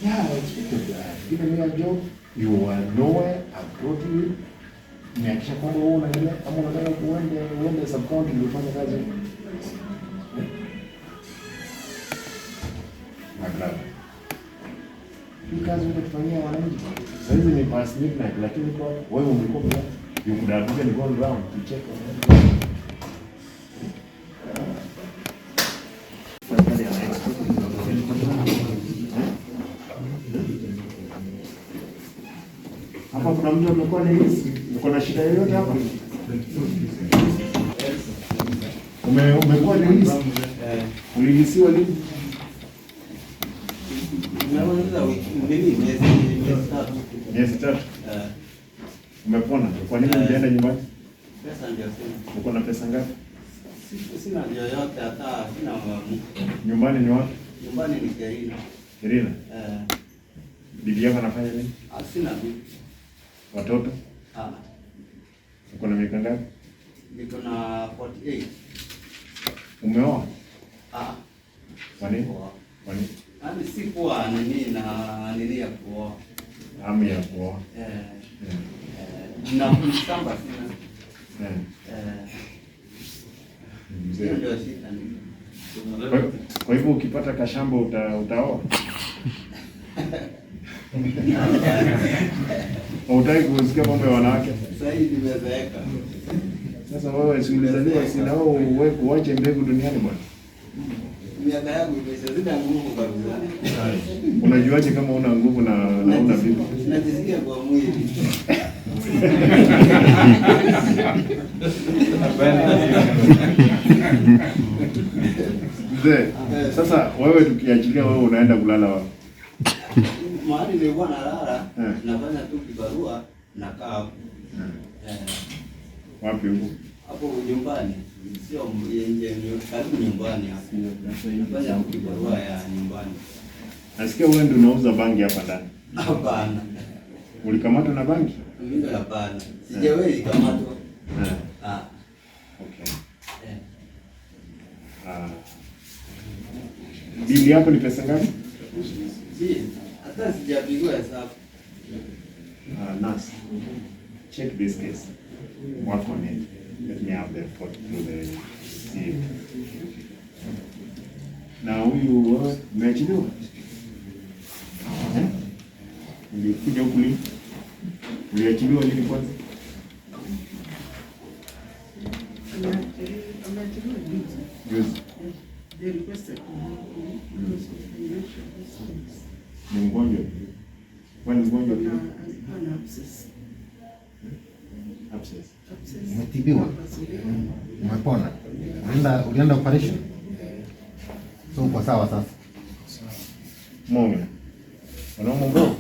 Yeah, I expected that. Given me a job, you were nowhere, I brought you. Nihakisha kwamba wewe unaendelea kama unataka uende sub county ufanye kazi. Magraba. Hii kazi unatufanyia wananchi. Sasa hizi ni past midnight, lakini kwa wewe umekuwa bila. You could have even gone round to check on everything. Hapa kuna mtu amekuwa na hizi, uko na shida yoyote hapa? Umekuwa na hizi? Ulihisiwa lini? Miezi tatu. Umepona? Kwa nini unaenda nyumbani? Pesa ndio sina. Uko na pesa ngapi? Sina yoyote, hata sina mwamu. Nyumbani ni wapi? Nyumbani ni Ktrh. Ktrh? Bibi yako anafanya nini? Sina bibi. Watoto? Uko na miaka ngapi? Niko na 48. Umeoa? Kwa nini? Kwa nini? Hadi sikuwa nini ya kuoa. Hamu ya kuoa. Na mshamba sina. Ndio ndio shida. Kwa hivyo ukipata kashamba utaoa? Hautaki kusikia mambo ya wanawake? Sasa hivi nimezeeka. Sasa wewe si ulizaliwa sina wewe uache mbegu duniani bwana. Miaka yangu imeshazidi nguvu kabisa. Unajuaje kama una nguvu na una bibi? Najisikia kwa mwili. Mzee, sasa wewe tukiachilia wewe unaenda kulala wapi? Mahali nilikuwa nalala, nafanya tu kibarua nakaa hapo. Wapi huko? Hapo nyumbani. Sio nje, karibu nyumbani hapo. Nafanya kibarua ya nyumbani. Nasikia wewe ndio unauza bangi hapa ndani. Hapana. Ulikamatwa na bangi? Mimi hapana. Sijawahi kamatwa. Okay. Bili yako ni pesa ngapi? Hata sijapigwa hesabu. Nurse, check this case. Work on it. Let me have the report through the CEO. Na huyu umeachiliwa? Ulikuja huku lini? Uliachiliwa lini kwanza? Juzi. They requested because of financial reasons. Ni mgonjwa? Kwani mgonjwa pia? An abscess. Abscess. Umetibiwa? Umepona? Ulienda operation? So uko sawa sasa? Mwana. Unaomba bro?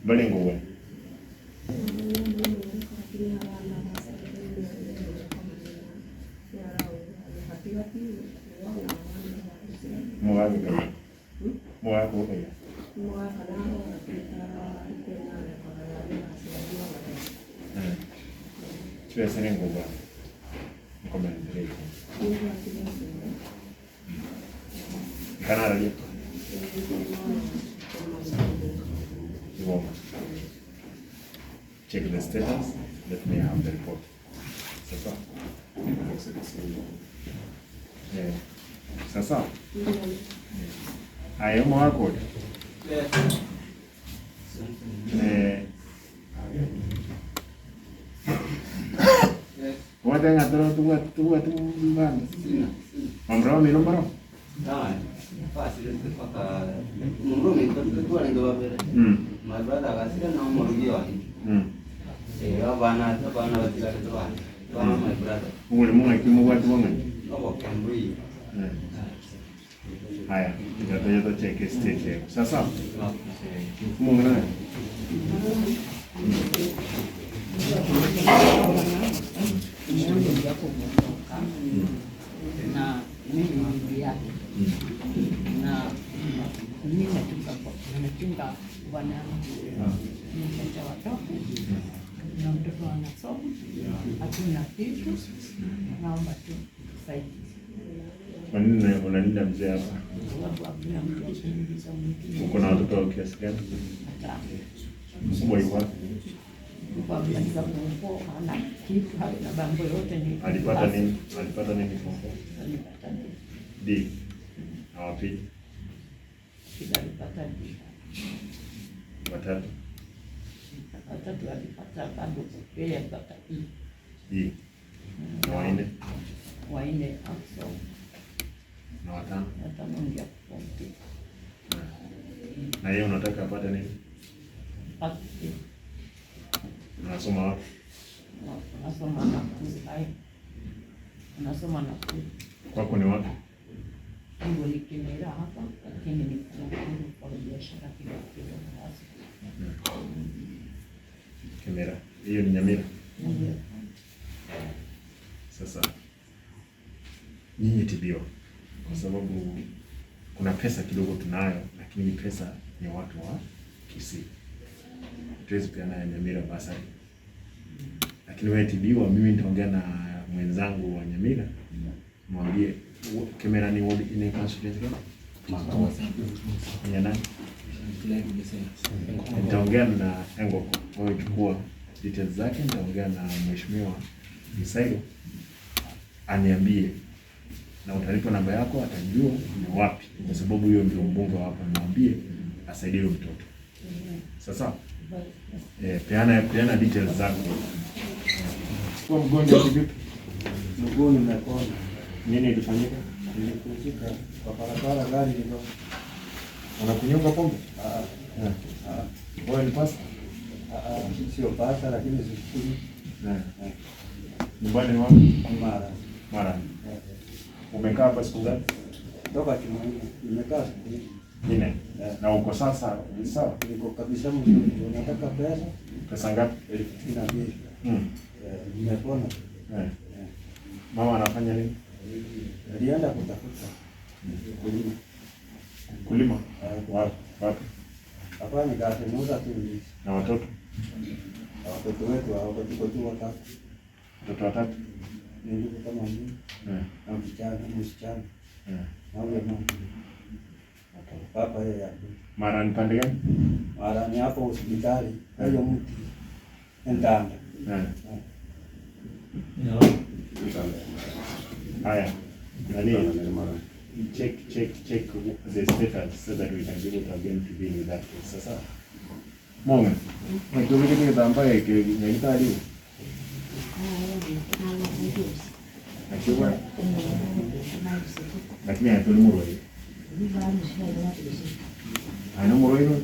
Bali nguwe. Mwaga kama. Mwaga kwa kaya. Cioè se ne nguwe. Come dire. Canale lì. Uomo. Check the status. Let me have the report. Sasa. Sasa. Haya mwako. Wata ngatoro tuwa mbanda. Mambrao mino mbaro. Fácil, paka mungu mitoto ndo babere. My brother akasika na umurugio wani. Abana batira kitu wani. Bana my brother. Ule mungu akimu watu wangu. Obo kambui. Haya, ndio cheke state yako. Sasa. Mungu naye. Na mimi bibi yake na mimi nachunga wanangu, nimepata watoto na mtoto anasoma, hatuna kitu, naomba tu saidia. Kwa nini unalinda mzee hapa? Uko na watoto wa kiasi gani? Mkubwa yuko wapi? Alipata nini? Alipata nini form 4? D. Na wa pili? Alipata D. Watatu? Watatu alipata bado yeye alipata E. E. Na wa nne? Wa nne also. Na watano? Watano ndio form 2. Na yeye unataka apate nini? Pati. Unasoma wapi? Unasoma Nakuru. Unasoma Nakuru. Kwako ni wapi? Ndio nikimera hapa, lakini ni kwa biashara kidogo. Kemera. Hiyo ni Nyamira. Sasa nyinyi tibiwa, kwa sababu kuna pesa kidogo tunayo, lakini pesa ni watu wa Kisii. Tuwezi peana ya Nyamira basari. Lakini wewe tibiwa, mimi nitaongea na mwenzangu wa Nyamira, mwambie Kemera ni wodi ina consultation gani? Ni nani? Nitaongea na Engoko, wewe chukua details zake, nitaongea na mheshimiwa Misailo aniambie, na utalipa namba yako, atajua ni wapi, kwa sababu hiyo ndio mbunge hapa. Mwambie asaidie mtoto. Sasa peana details zako. Kwa mgonjwa kivipi? Mguu nimepona. Nini ilifanyika? Nilikushika kwa barabara, gari liko. Unakunyonga pombe? Wewe ni pasta? Sio pasta, lakini sikuli. Nyumbani wapi? Mara. Mara. Umekaa hapa siku ngapi? Toka Jumanne. Nimekaa siku 4. Na uko sasa sawa? Niko kabisa mzuri. Unataka pesa? Pesa ngapi? 12. Nimepona. Mama anafanya nini? Alienda kutafuta. Kulima. Kulima? Wapi? Hapa ni kazi moja tu. Na watoto? Watoto wetu hao tuko tu watatu. Watoto watatu? Ndio kama mimi. Na msichana. Na huyo mama. Papa yeye hapo. Mara ni pande gani? Mara ni hapo hospitali. Hiyo mti. Ndanda. Haya. Nani? Check the status so that we can be able to again to deal with that case. Sasa. Monga. Mtu mwingine ambaye kinahitaji. Akiwa. Lakini atulimuro hiyo. Ana muro hiyo.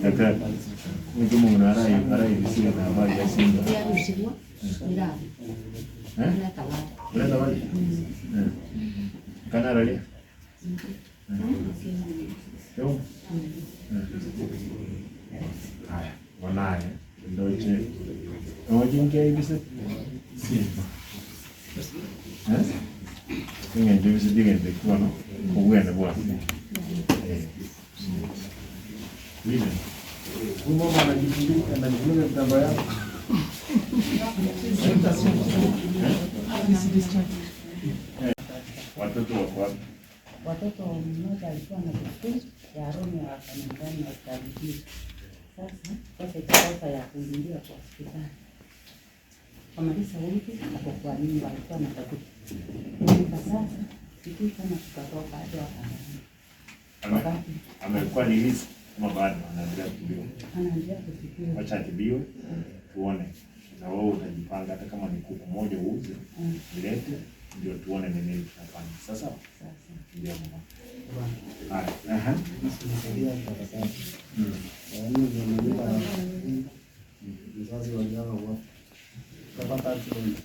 Daktari, mtu mwingine arai visio na habari ya Simba. Unaenda wapi? Kana rali? Yo. Haya, wanaye ndio je. Unajingia hivi sasa? Simba. Ninge ndio visi dinge kwa no. Kuwenda bwana. Mimi. Mama anajifundisha na kufunza mtamba yako. Watoto wako wapi? Watoto mmoja alikuwa na kifuu ya roho ya nyumbani na hospitali. Sasa ikakosa ya kuingia kwa hospitali. Kamaliza wiki hapo kwa nyumba alikuwa anatafuta. Sasa sisi kama tukatoka hadi amekuwa release kama bado anaendelea kutibiwa. Anaendelea kutibiwa. Acha atibiwe tuone. Na wewe utajipanga hata kama ni kuku moja uuze. Ilete ndio tuone ni nini tutafanya. Sasa ndio mama. Haya. Nisaidia tafadhali. Ndio nimelipa mzazi wa jana wa kapata accident.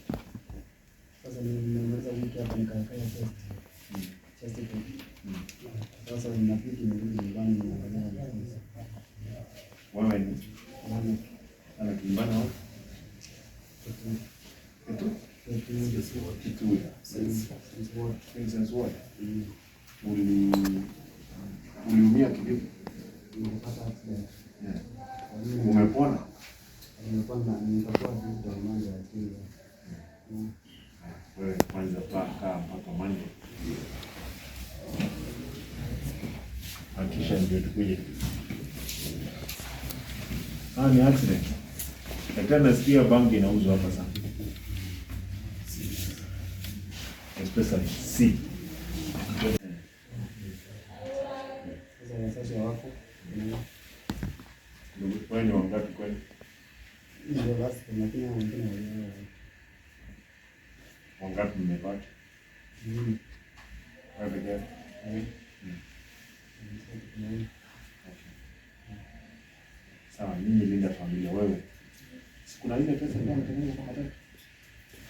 Sasa nimeweza wiki hapa nikakaa test tu. Sasa ninapita nirudi nyumbani niangalia. Wewe ni anakimbana wapi? Kitu. Since what? Uliumia kivipi? Nimepata accident. Umepona? Nimepona, nikakuwa tu kwa mambo ya akili. wewe kwanza kaa mpaka Monday. Hakisha ndio tukuje. Ni accident. Lakini nasikia bangi inauzwa hapa sana. Especially C. Sasa wako. Wewe ni wangapi kwani? Ndio basi lakini wengine wao. Wangapi mmepata? Wewe gani? Sawa, mimi linda familia wewe. Sikuna ile pesa ndio natengeneza kwa matatu.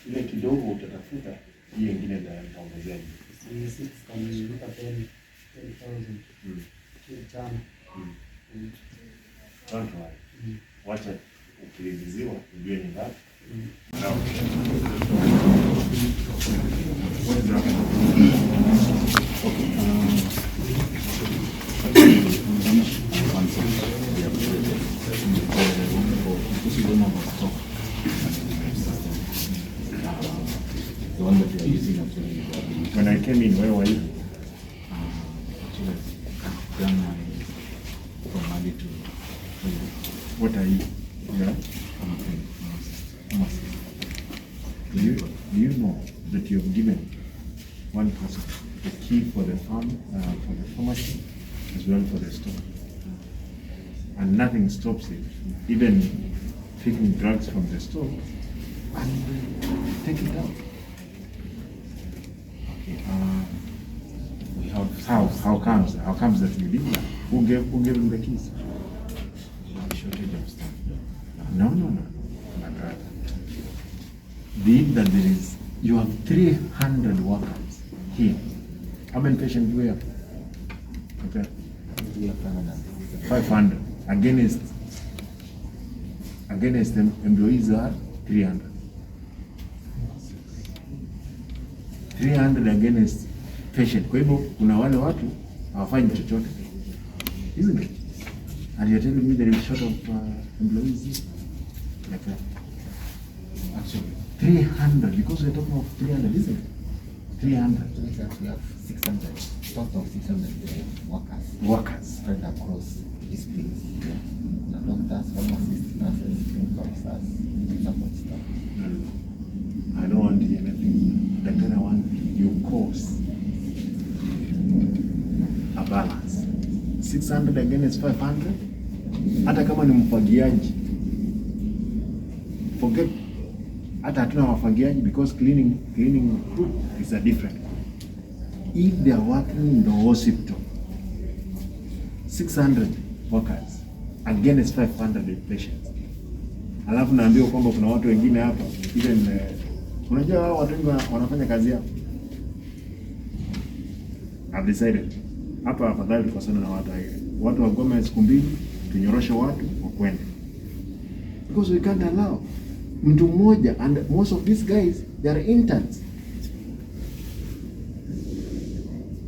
Ile kidogo utatafuta, hiyo nyingine ndio nitaongezea. Sisi tunalipa 10,000. Chana. Don't worry. Wacha ukiliziwa ujue ni ngapi. The one that we are using actually. When I came in, where were you? Actually, done from Monday to Friday. What are you? Yeah. I'm a pharmacist. Do you know that you have given one person the key for the farm, for the pharmacy, as well for the store, and nothing stops it, even taking drugs from the store and take it out. Okay. We have how comes that you did that? Who gave him the keys? We have a shortage of staff. No, my brother. Being that you have 300 workers here. How many patients do we have? Okay. We have 500 against them employees are 300. 300 against patient. Kwa hivyo kuna wale watu hawafanyi chochote. Isn't it? And you're telling me there is short of employees like that. Actually 300, because we're talking of 300, isn't it? 300. We have 600, total of 600 workers spread across this place. The doctors, pharmacists, nurses, clinical officers, support staff. No. I don't want to hear anything. Daktari, I want you cause a balance. 600 against 500. Hata kama ni mfagiaji, forget. Hata hatuna wafagiaji because cleaning crew is a different. If they are working in the hospital, 600 workers against 500 patients. Alafu naambiwa kwamba kuna watu wengine hapa even unajua hao watu wengi wanafanya kazi yao. I've decided hapa afadhali tukosana na watu wa Goma siku mbili tunyoroshe watu wakwende. Because we can't allow mtu mmoja, and most of these guys they are interns.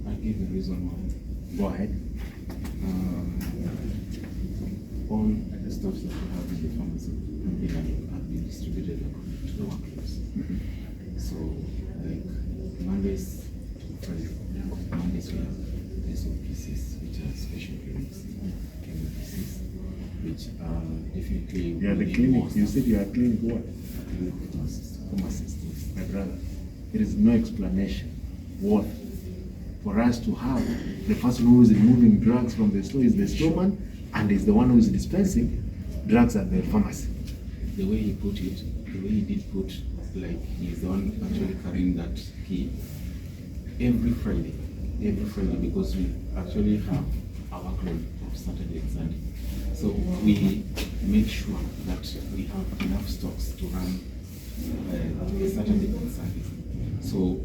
I'll give you a reason why. Go ahead. All the stuffs that we have in the pharmacy have been distributed to the workers. So, like Mondays to Friday, Mondays we have SOPCs, which are special clinics, KMPCs, which are definitely. Yeah, the clinic. You said you are clinic what? Pharmacist. My brother, there is no explanation what for us to have the person who is removing drugs from the store is the storeman and is the one who is dispensing drugs at the pharmacy. The way he put it, the way he did put, like he's the one actually carrying that key every Friday, because we actually have a workload of Saturday and Sunday. So we make sure that we have enough stocks to run Saturday and Sunday. So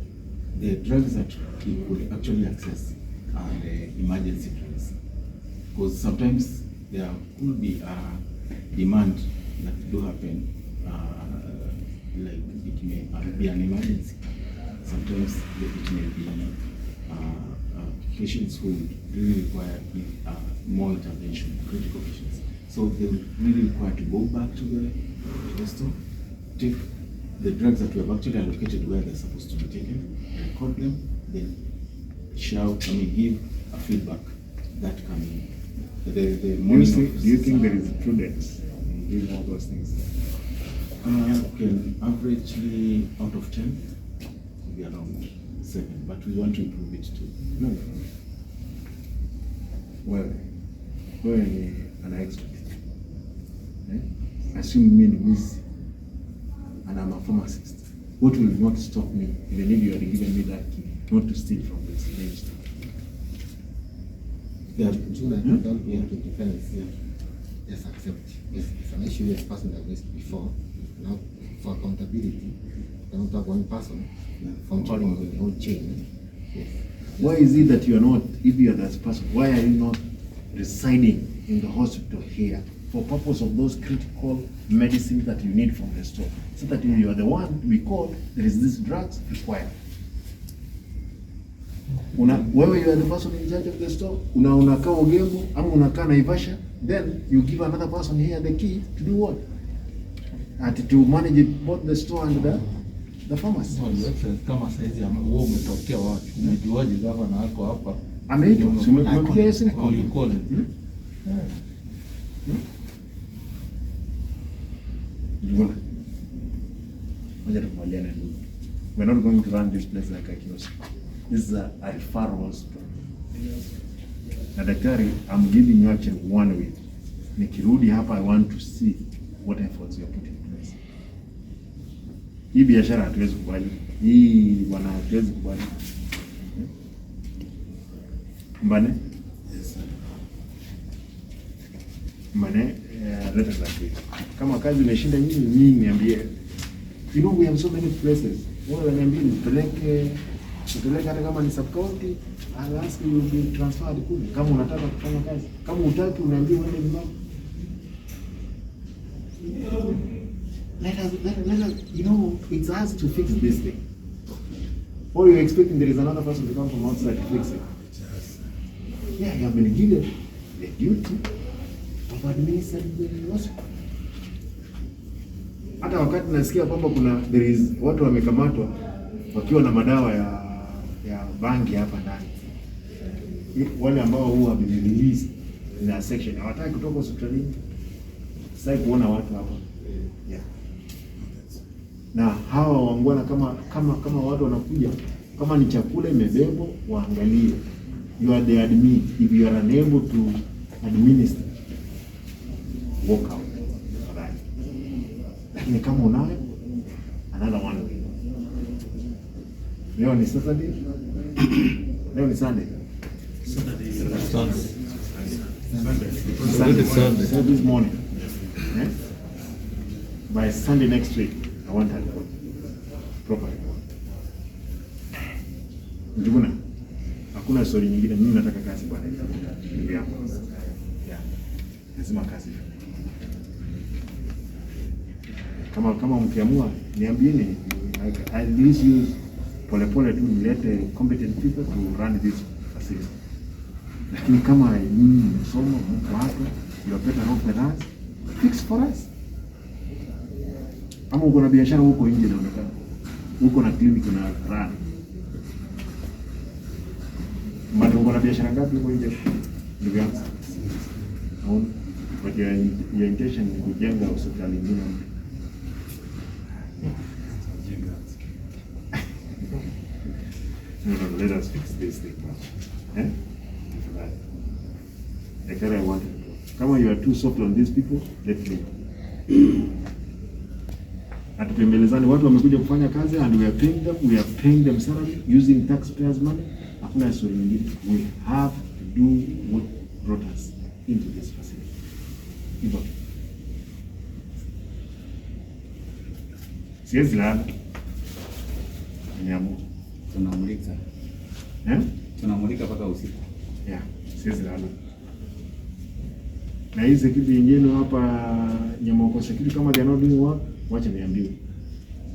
the drugs that we could actually access are the emergency drugs, because sometimes there could be a demand that do happen, like it may be an emergency. Sometimes it may be patients who really require more intervention, critical patients. So they really require to go back to the store, take the drugs that we have actually allocated where they're supposed to be taken, record them, then give a feedback that can the Do you think there is prudence in doing all those things? Okay, averagely out of 10, maybe around 7, but we want to improve it too. No. Well, wewe an expert. Assume me is and I'm a pharmacist. What will not stop me, even if you had given me that key, not to steal from this register? Yeah, don't go into defense. Yeah. Just accept. It's an issue as person that raised before. Now, for accountability, don't have one person functioning with the whole chain. Yes. Why is it that you are not, if you are that person, why are you not residing in the hospital here for purpose of those critical medicines that you need from the store? So that you are the one we call, there is this drugs required. Wewe you are the person in charge of the store, unakaa Ogembo ama unakaa Naivasha, then you give another person here the key to do what? To manage it, both the store and the pharmacy. Kama saizi wewe umetokea wapi? Umejuaje gavana wako hapa? Ameitwa, umempigia yeye simu? We're not going to run this place like a kiosk. This is a referral hospital. Na daktari, I'm giving you actually 1 week. Nikirudi hapa, I want to see what efforts you are putting in place. Hii biashara hatuwezi kubali. Hii bwana hatuwezi kubali. Mbane? Yes, sir. Mbane, let us agree. Kama kazi imeshinda nyinyi niambie. You know we have so many places. Wewe unaniambia nipeleke hata kama ni sub county, I'll ask you to be transferred kule. Kama unataka kufanya kazi. Kama hutaki unaambia uende nyumbani. Let us, you know, it's us to fix this thing. Or you're expecting there is another person to come from outside to fix it? Yeah, you have been given the duty of administering the hospital. Hata wakati nasikia kwamba there is watu wamekamatwa wakiwa na madawa ya bangi hapa ndani. Wale ambao huwa have been released in a section hawataki kutoka hospitalini. Sasa kuona watu hapa. Yeah. Na hawa wangwana kama watu wanakuja, kama ni chakula imebebwa, waangalie. You are the admin. If you are unable to administer, walk out. Right. Lakini kama unayo, another one way. Leo ni Saturday. Leo ni Sunday. Sunday. So this morning. Yeah? By Sunday next week, I want a report. Proper report. Njuguna, hakuna story nyingine, mimi nataka kazi bwana. Ndio hapo. Yeah. Lazima kazi. Kama mkiamua niambieni, I least use polepole tu nilete competent people to run this facility. Lakini kama nyinyi msomo mko hapa, you are better off than us. Fix for us. Ama uko na biashara huko nje inaonekana. Uko na clinic na run. Mbona uko na biashara ngapi huko nje? Ndugu yangu. But your intention ni kujenga hospitali nyingine. No, let us fix this thing. Eh? The Ktrh I wanted. Kama you are too soft on these people, let me. Atupembelezani watu wamekuja kufanya kazi and we are paying them salary using taxpayers money. Hakuna story nyingine. We have to do what brought us into this facility. Hivyo. Siwezi lala. Niamua. Tunamulika. Tunamulika mpaka usiku. Yeah, siwezi lala. Na hii security nyingine hapa Nyamoko security kama they are not doing work, wacha niambiwe.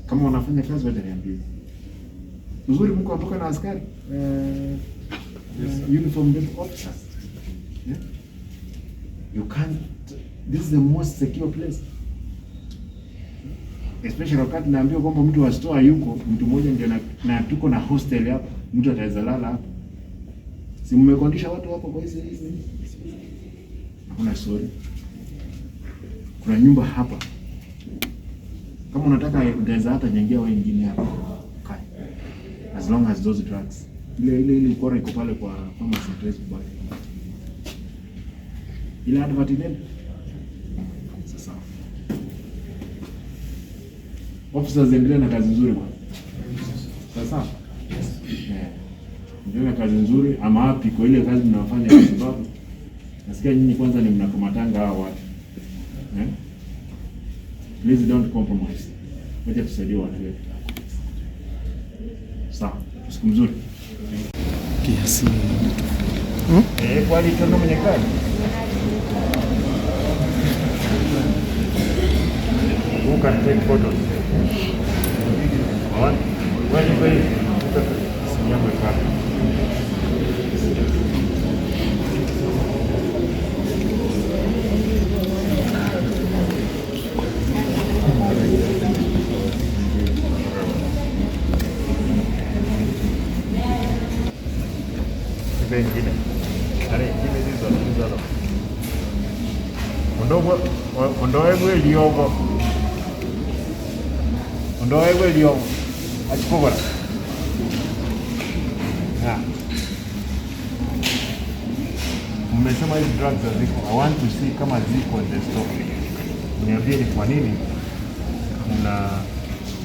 Kama wanafanya kazi wacha niambiwe. Uzuri mko atoka na askari. Uniformed officers. Yeah? You can't, this is the most secure place. especially wakati naambiwa kwamba mtu wa store yuko, mtu mmoja ndio na tuko na hostel hapa, mtu ataweza lala hapa. Si mmekondisha watu hapo kwa hizi? Hakuna story. Kuna nyumba hapa. Kama unataka unaweza hata jengea wengine hapa. Okay. As long as those drugs. Ile ukora iko pale kwa pharmacy address bado. Ile advert name. Sasa. Officers endelea na kazi nzuri bwana. Sasa. Ndio kazi nzuri ama happy kwa ile kazi mnafanya kwa sababu nasikia nyinyi kwanza ni mnakomatanga hao watu. Please don't compromise. Wacha tusaidie watu wetu. Sawa, siku nzuri. Kiasi. Kwa hiyo tunaenda kwenye kazi. Who can take photos? One. Wait. Sinyamwe pale. Ingine. Ari ingine hizo. Ondoe liogo. Achukua. Mmesema hizi drugs ziko. I want to see kama ziko in the store. Niambie ni kwa nini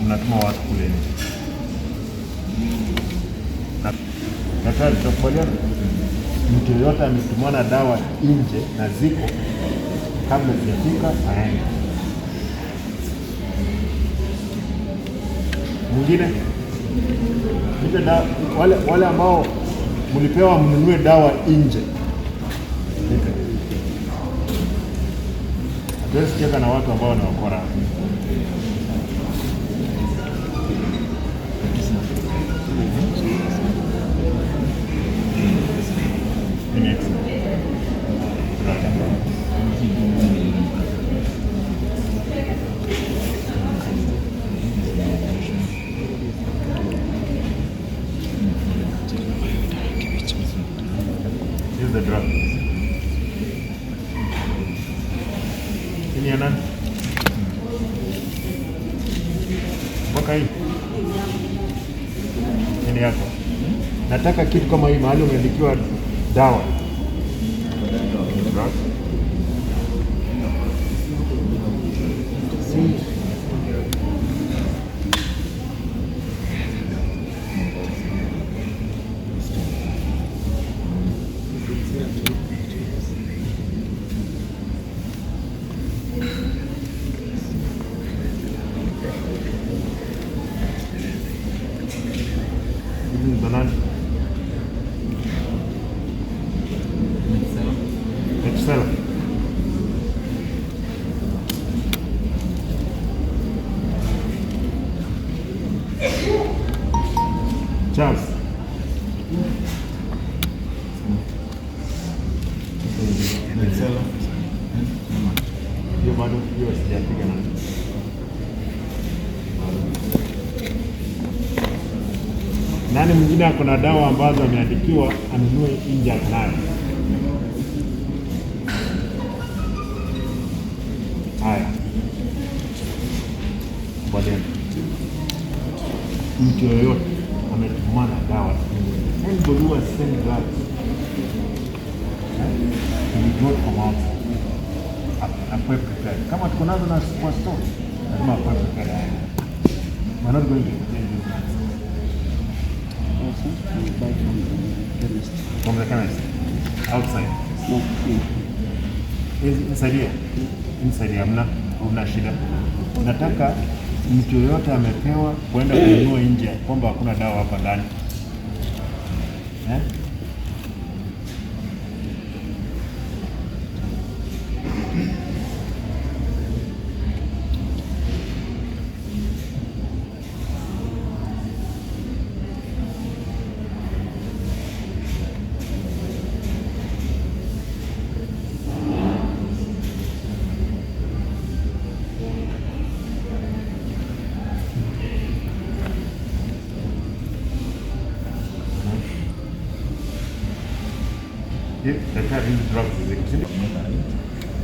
mnatuma watu kule. Daktari, tutakubaliana mtu yoyote ametumana dawa nje na ziko kabla zijafika aende. Mwingine wale ambao mlipewa mnunue dawa nje. Hatuwezi cheka na watu ambao ni wakora. Here's the drug. Ini ya nani? Mpaka hii. Ini yako. Nataka kitu kama hii mahali umeandikiwa dawa. Drug. Excel. Charles. Excel. Hiyo bado sijapiga na. Nani mwingine ako na dawa ambazo ameandikiwa anunue nje ya Ktrh? Haya. Bwana. Mtu yoyote ametumana dawa. Anybody who has sent drugs. You don't come out. Akwe prepared. Kama tuko nazo na kwa store, lazima akwe prepared. We're not going to exchange these drugs. From the chemist? Outside? No. Inside hamna shida. Nataka mtu yoyote amepewa kwenda kununua nje kwamba hakuna dawa hapa ndani. if daktari hizi drugs ziko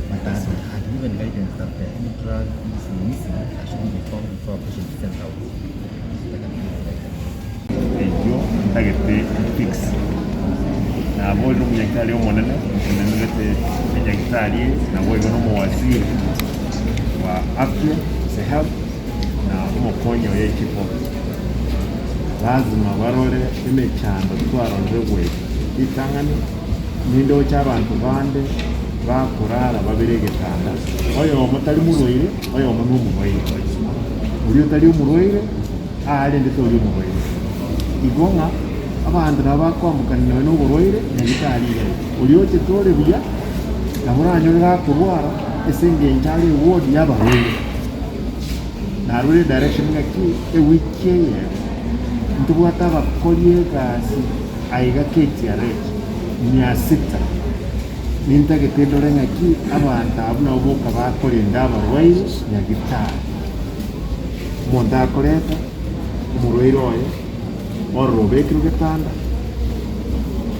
But had given guidance that any drug is missing should be found before a patient is sent out. Ndio ntagete fix na bodo mnyakali omonene nengete mnyakali na bodo no mwaziri wa afya sehat na umukonyo yekipo lazima barore imechando twaronze gwe itangani nindo cy'abantu bande bakurara babiregetanga oyo mutali murwaire oyo muntu murwaire uri utali murwaire ali ndito uri murwaire igonga abantu nabakwamukana n'uburwaire nyagitalire uri ote tore bya namuranyorera kurwara esenge ntali ward y'abarwaire na ruri direction ngaki ewikeye ntubwata bakolie kasi aiga Ktrh 600 nintagetendore ngaki abantu abuna obuka bakolinda abarwaire nyagitari umuntu akoreta umurwaire oyo orobekirwe getanda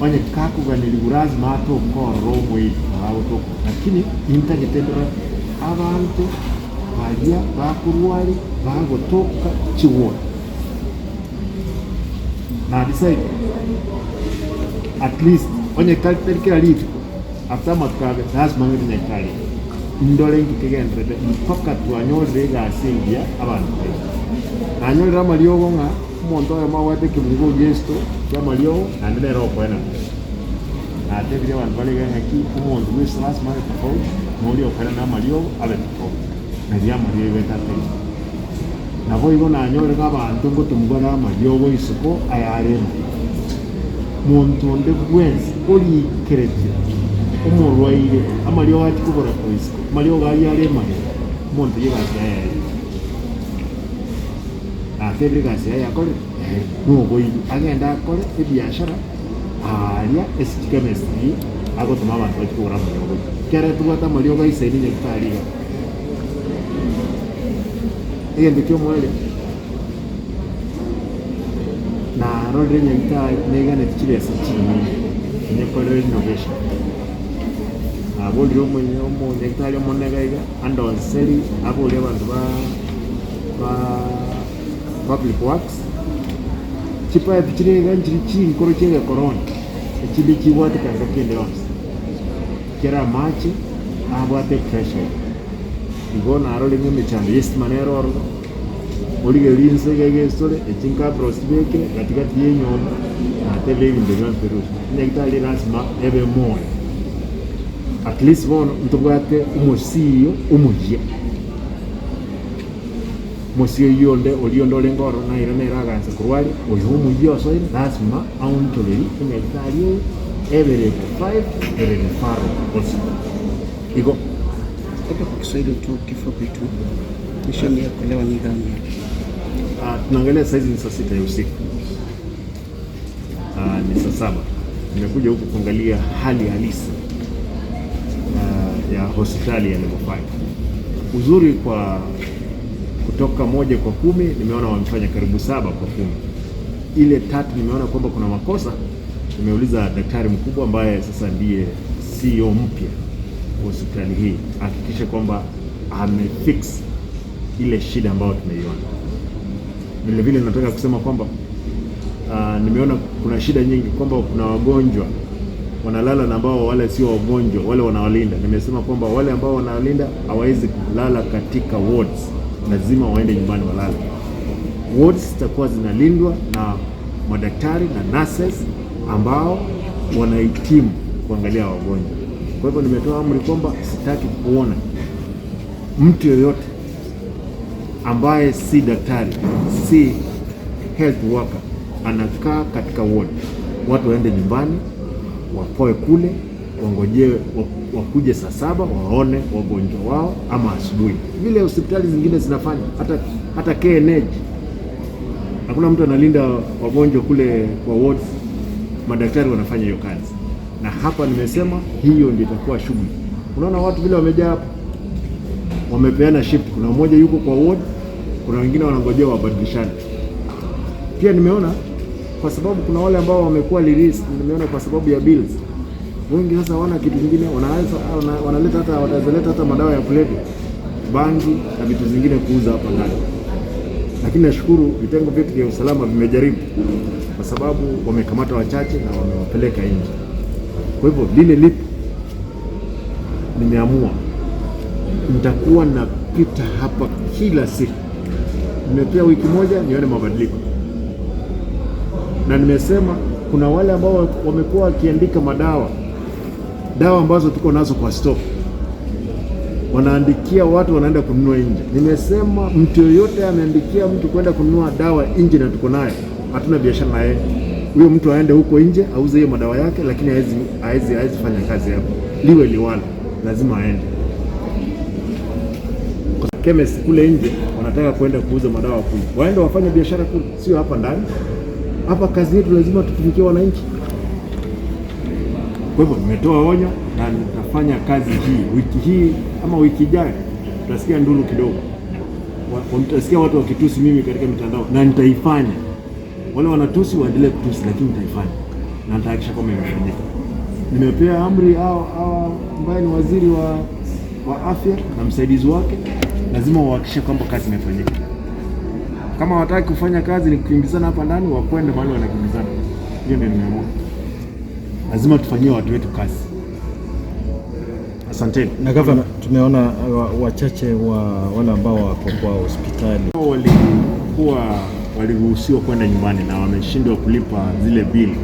onye kakuganira lazima atokoro mwiri awotoko lakini nintagetendore abantu balia bakurwari bagotoka chiwona na decide at least onye kalterikira litu after matkaga lazima ngiri nekali ndole nkigendrede mpaka twanyore gasingia abantu nanyore amaliogo nga umuntu oyo mawate kimungo gesto yamalio nandero kwena atebire abantu balega ngaki umuntu wese lazima tofauti muri okwena na malio abe tofauti na yamalio betate nabo ibo nanyore abantu ngo tumugora amalio isoko ayarema muntu nde bwenzi oli kerete umurwaire amalio ati kubora koisiko malio gari arema muntu yibazaya atebire gasi yakore nuko agenda akore ebiashara alia chemistry agotuma abantu bakura mu gihugu kera tubata malio gaise ni nyakitariga egende cyo mwele na role nyakitari negane tikiresa chini ne kore innovation abuliro mu nyakitari mu negaiga ando seli abuliro abantu ba public works chipa ya pichirega nchiri koro chega corona echibi chiwate kanga kende onse kera machi abwate pressure igona arole ngeme chando yes manero oro olige linse gege sole echinka prosbeke katika tienyono na tele inde gran peru nyakitali rasma ebe moyo at least bono ntubwate umosiyo umujia musio yonde oliondo lengoro na irene raganza kurwali oyomu yoso lazima auntoleri nyakitali every 5 every faro hospital iko hapa kwa Kiswahili tu kifupi tu mission ya kuelewa nidhamu. Tunaangalia saizi ni saa 6 ya usiku. Ni saa 7. Nimekuja huku kuangalia hali halisi ya hospitali ya level 5. Uzuri kwa kutoka 1 kwa 10 nimeona wamefanya karibu 7 kwa 10. Ile 3 nimeona kwamba kuna makosa. Nimeuliza daktari mkubwa ambaye sasa ndiye CEO mpya hospitali hii hakikisha kwamba amefix ile shida ambayo tumeiona. Vile vile nataka kusema kwamba nimeona kuna shida nyingi kwamba kuna wagonjwa wanalala na ambao wale sio wagonjwa wale wanawalinda. Nimesema kwamba wale ambao wanawalinda hawawezi kulala katika wards, lazima waende nyumbani walale. Wards zitakuwa zinalindwa na madaktari na nurses ambao wanahitimu kuangalia wagonjwa. Kwa hivyo nimetoa amri kwamba sitaki kuona mtu yoyote ambaye si daktari, si health worker anakaa katika ward. Watu waende nyumbani, wapoe kule, wangojee wakuje saa 7 waone wagonjwa wao ama asubuhi. Vile hospitali zingine zinafanya, hata KNH. Hakuna mtu analinda wagonjwa kule kwa wards. Madaktari wanafanya hiyo kazi. Na hapa nimesema hiyo ndio itakuwa shughuli. Unaona watu vile wamejaa hapa. Wamepeana shift. Kuna mmoja yuko kwa ward, kuna wengine wanangojea wabadilishane. Pia nimeona kwa sababu kuna wale ambao wamekuwa released, nimeona kwa sababu ya bills. Wengi sasa hawana kitu kingine, wanaleta hata madawa ya kulevya, bangi na vitu zingine kuuza hapa ndani. Lakini nashukuru vitengo vyetu vya usalama vimejaribu, kwa sababu wamekamata wachache na wamewapeleka nje. Kwa hivyo lile lipo, nimeamua nitakuwa napita hapa kila siku. Nimepea wiki moja nione mabadiliko, na nimesema kuna wale ambao wamekuwa wakiandika dawa ambazo tuko nazo kwa stock, wanaandikia watu wanaenda kununua nje. Nimesema mtu yoyote ameandikia mtu kwenda kununua dawa nje na tuko nayo, hatuna biashara naye. Huyo mtu aende huko nje auze hiyo madawa yake, lakini haezi fanya kazi hapo, liwe liwalo, lazima aende. Chemist kule nje wanataka kwenda kuuza madawa kule, waende wafanye biashara kule, sio hapa ndani. Hapa kazi yetu lazima tutumikie wananchi. Kwa hivyo nimetoa onyo na nitafanya kazi hii wiki hii ama wiki ijayo. Tutasikia nduru kidogo, mtasikia watu wakitusi mimi katika mitandao, na nitaifanya. Wale wanatusi waendelee kutusi, lakini nitaifanya na nitahakikisha kwamba imefanyika. Nimepea amri ambaye ni waziri wa afya na msaidizi wake, lazima wahakikishe kwamba kazi imefanyika. Kama wataki kufanya kazi ni kukimbizana hapa ndani, wakwende mahali wanakimbizana. Hiyo ndio nimeamua. Lazima tufanyie watu wetu kazi. Asanteni. Na gavana, tumeona wachache wa wale ambao wako kwa hospitali waliruhusiwa kwenda nyumbani na wameshindwa kulipa zile bili.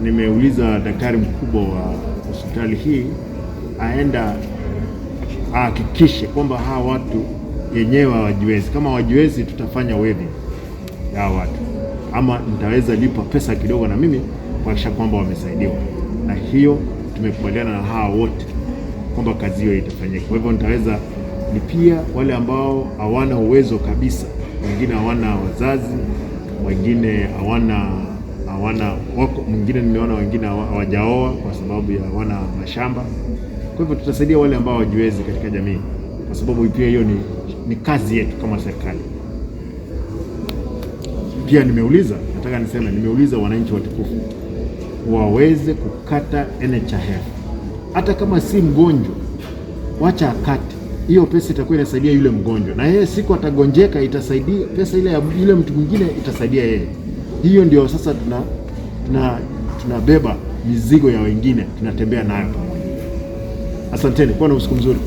Nimeuliza daktari mkubwa wa hospitali hii aenda ahakikishe kwamba hawa watu yenyewe hawajiwezi. Kama hawajiwezi, tutafanya waiving ya watu, ama nitaweza lipa pesa kidogo na mimi kuhakikisha kwamba wamesaidiwa. Na hiyo tumekubaliana na hawa wote kwamba kazi hiyo itafanyika. Kwa hivyo nitaweza lipia wale ambao hawana uwezo kabisa, wengine hawana wazazi, wengine hawana wako, mwingine nimeona wengine hawajaoa kwa sababu ya hawana mashamba. Kwa hivyo tutasaidia wale ambao hawajiwezi katika jamii, kwa sababu pia hiyo ni kazi yetu kama serikali. Pia nimeuliza wananchi watukufu waweze kukata NHIF. Hata kama si mgonjwa, wacha akate. Hiyo pesa itakuwa inasaidia yule mgonjwa, na yeye siku atagonjeka itasaidia pesa ile ya yule mtu mwingine, itasaidia yeye. Hiyo ndio sasa tunabeba mizigo ya wengine, tunatembea nayo pamoja. Asanteni, kuwa na usiku mzuri.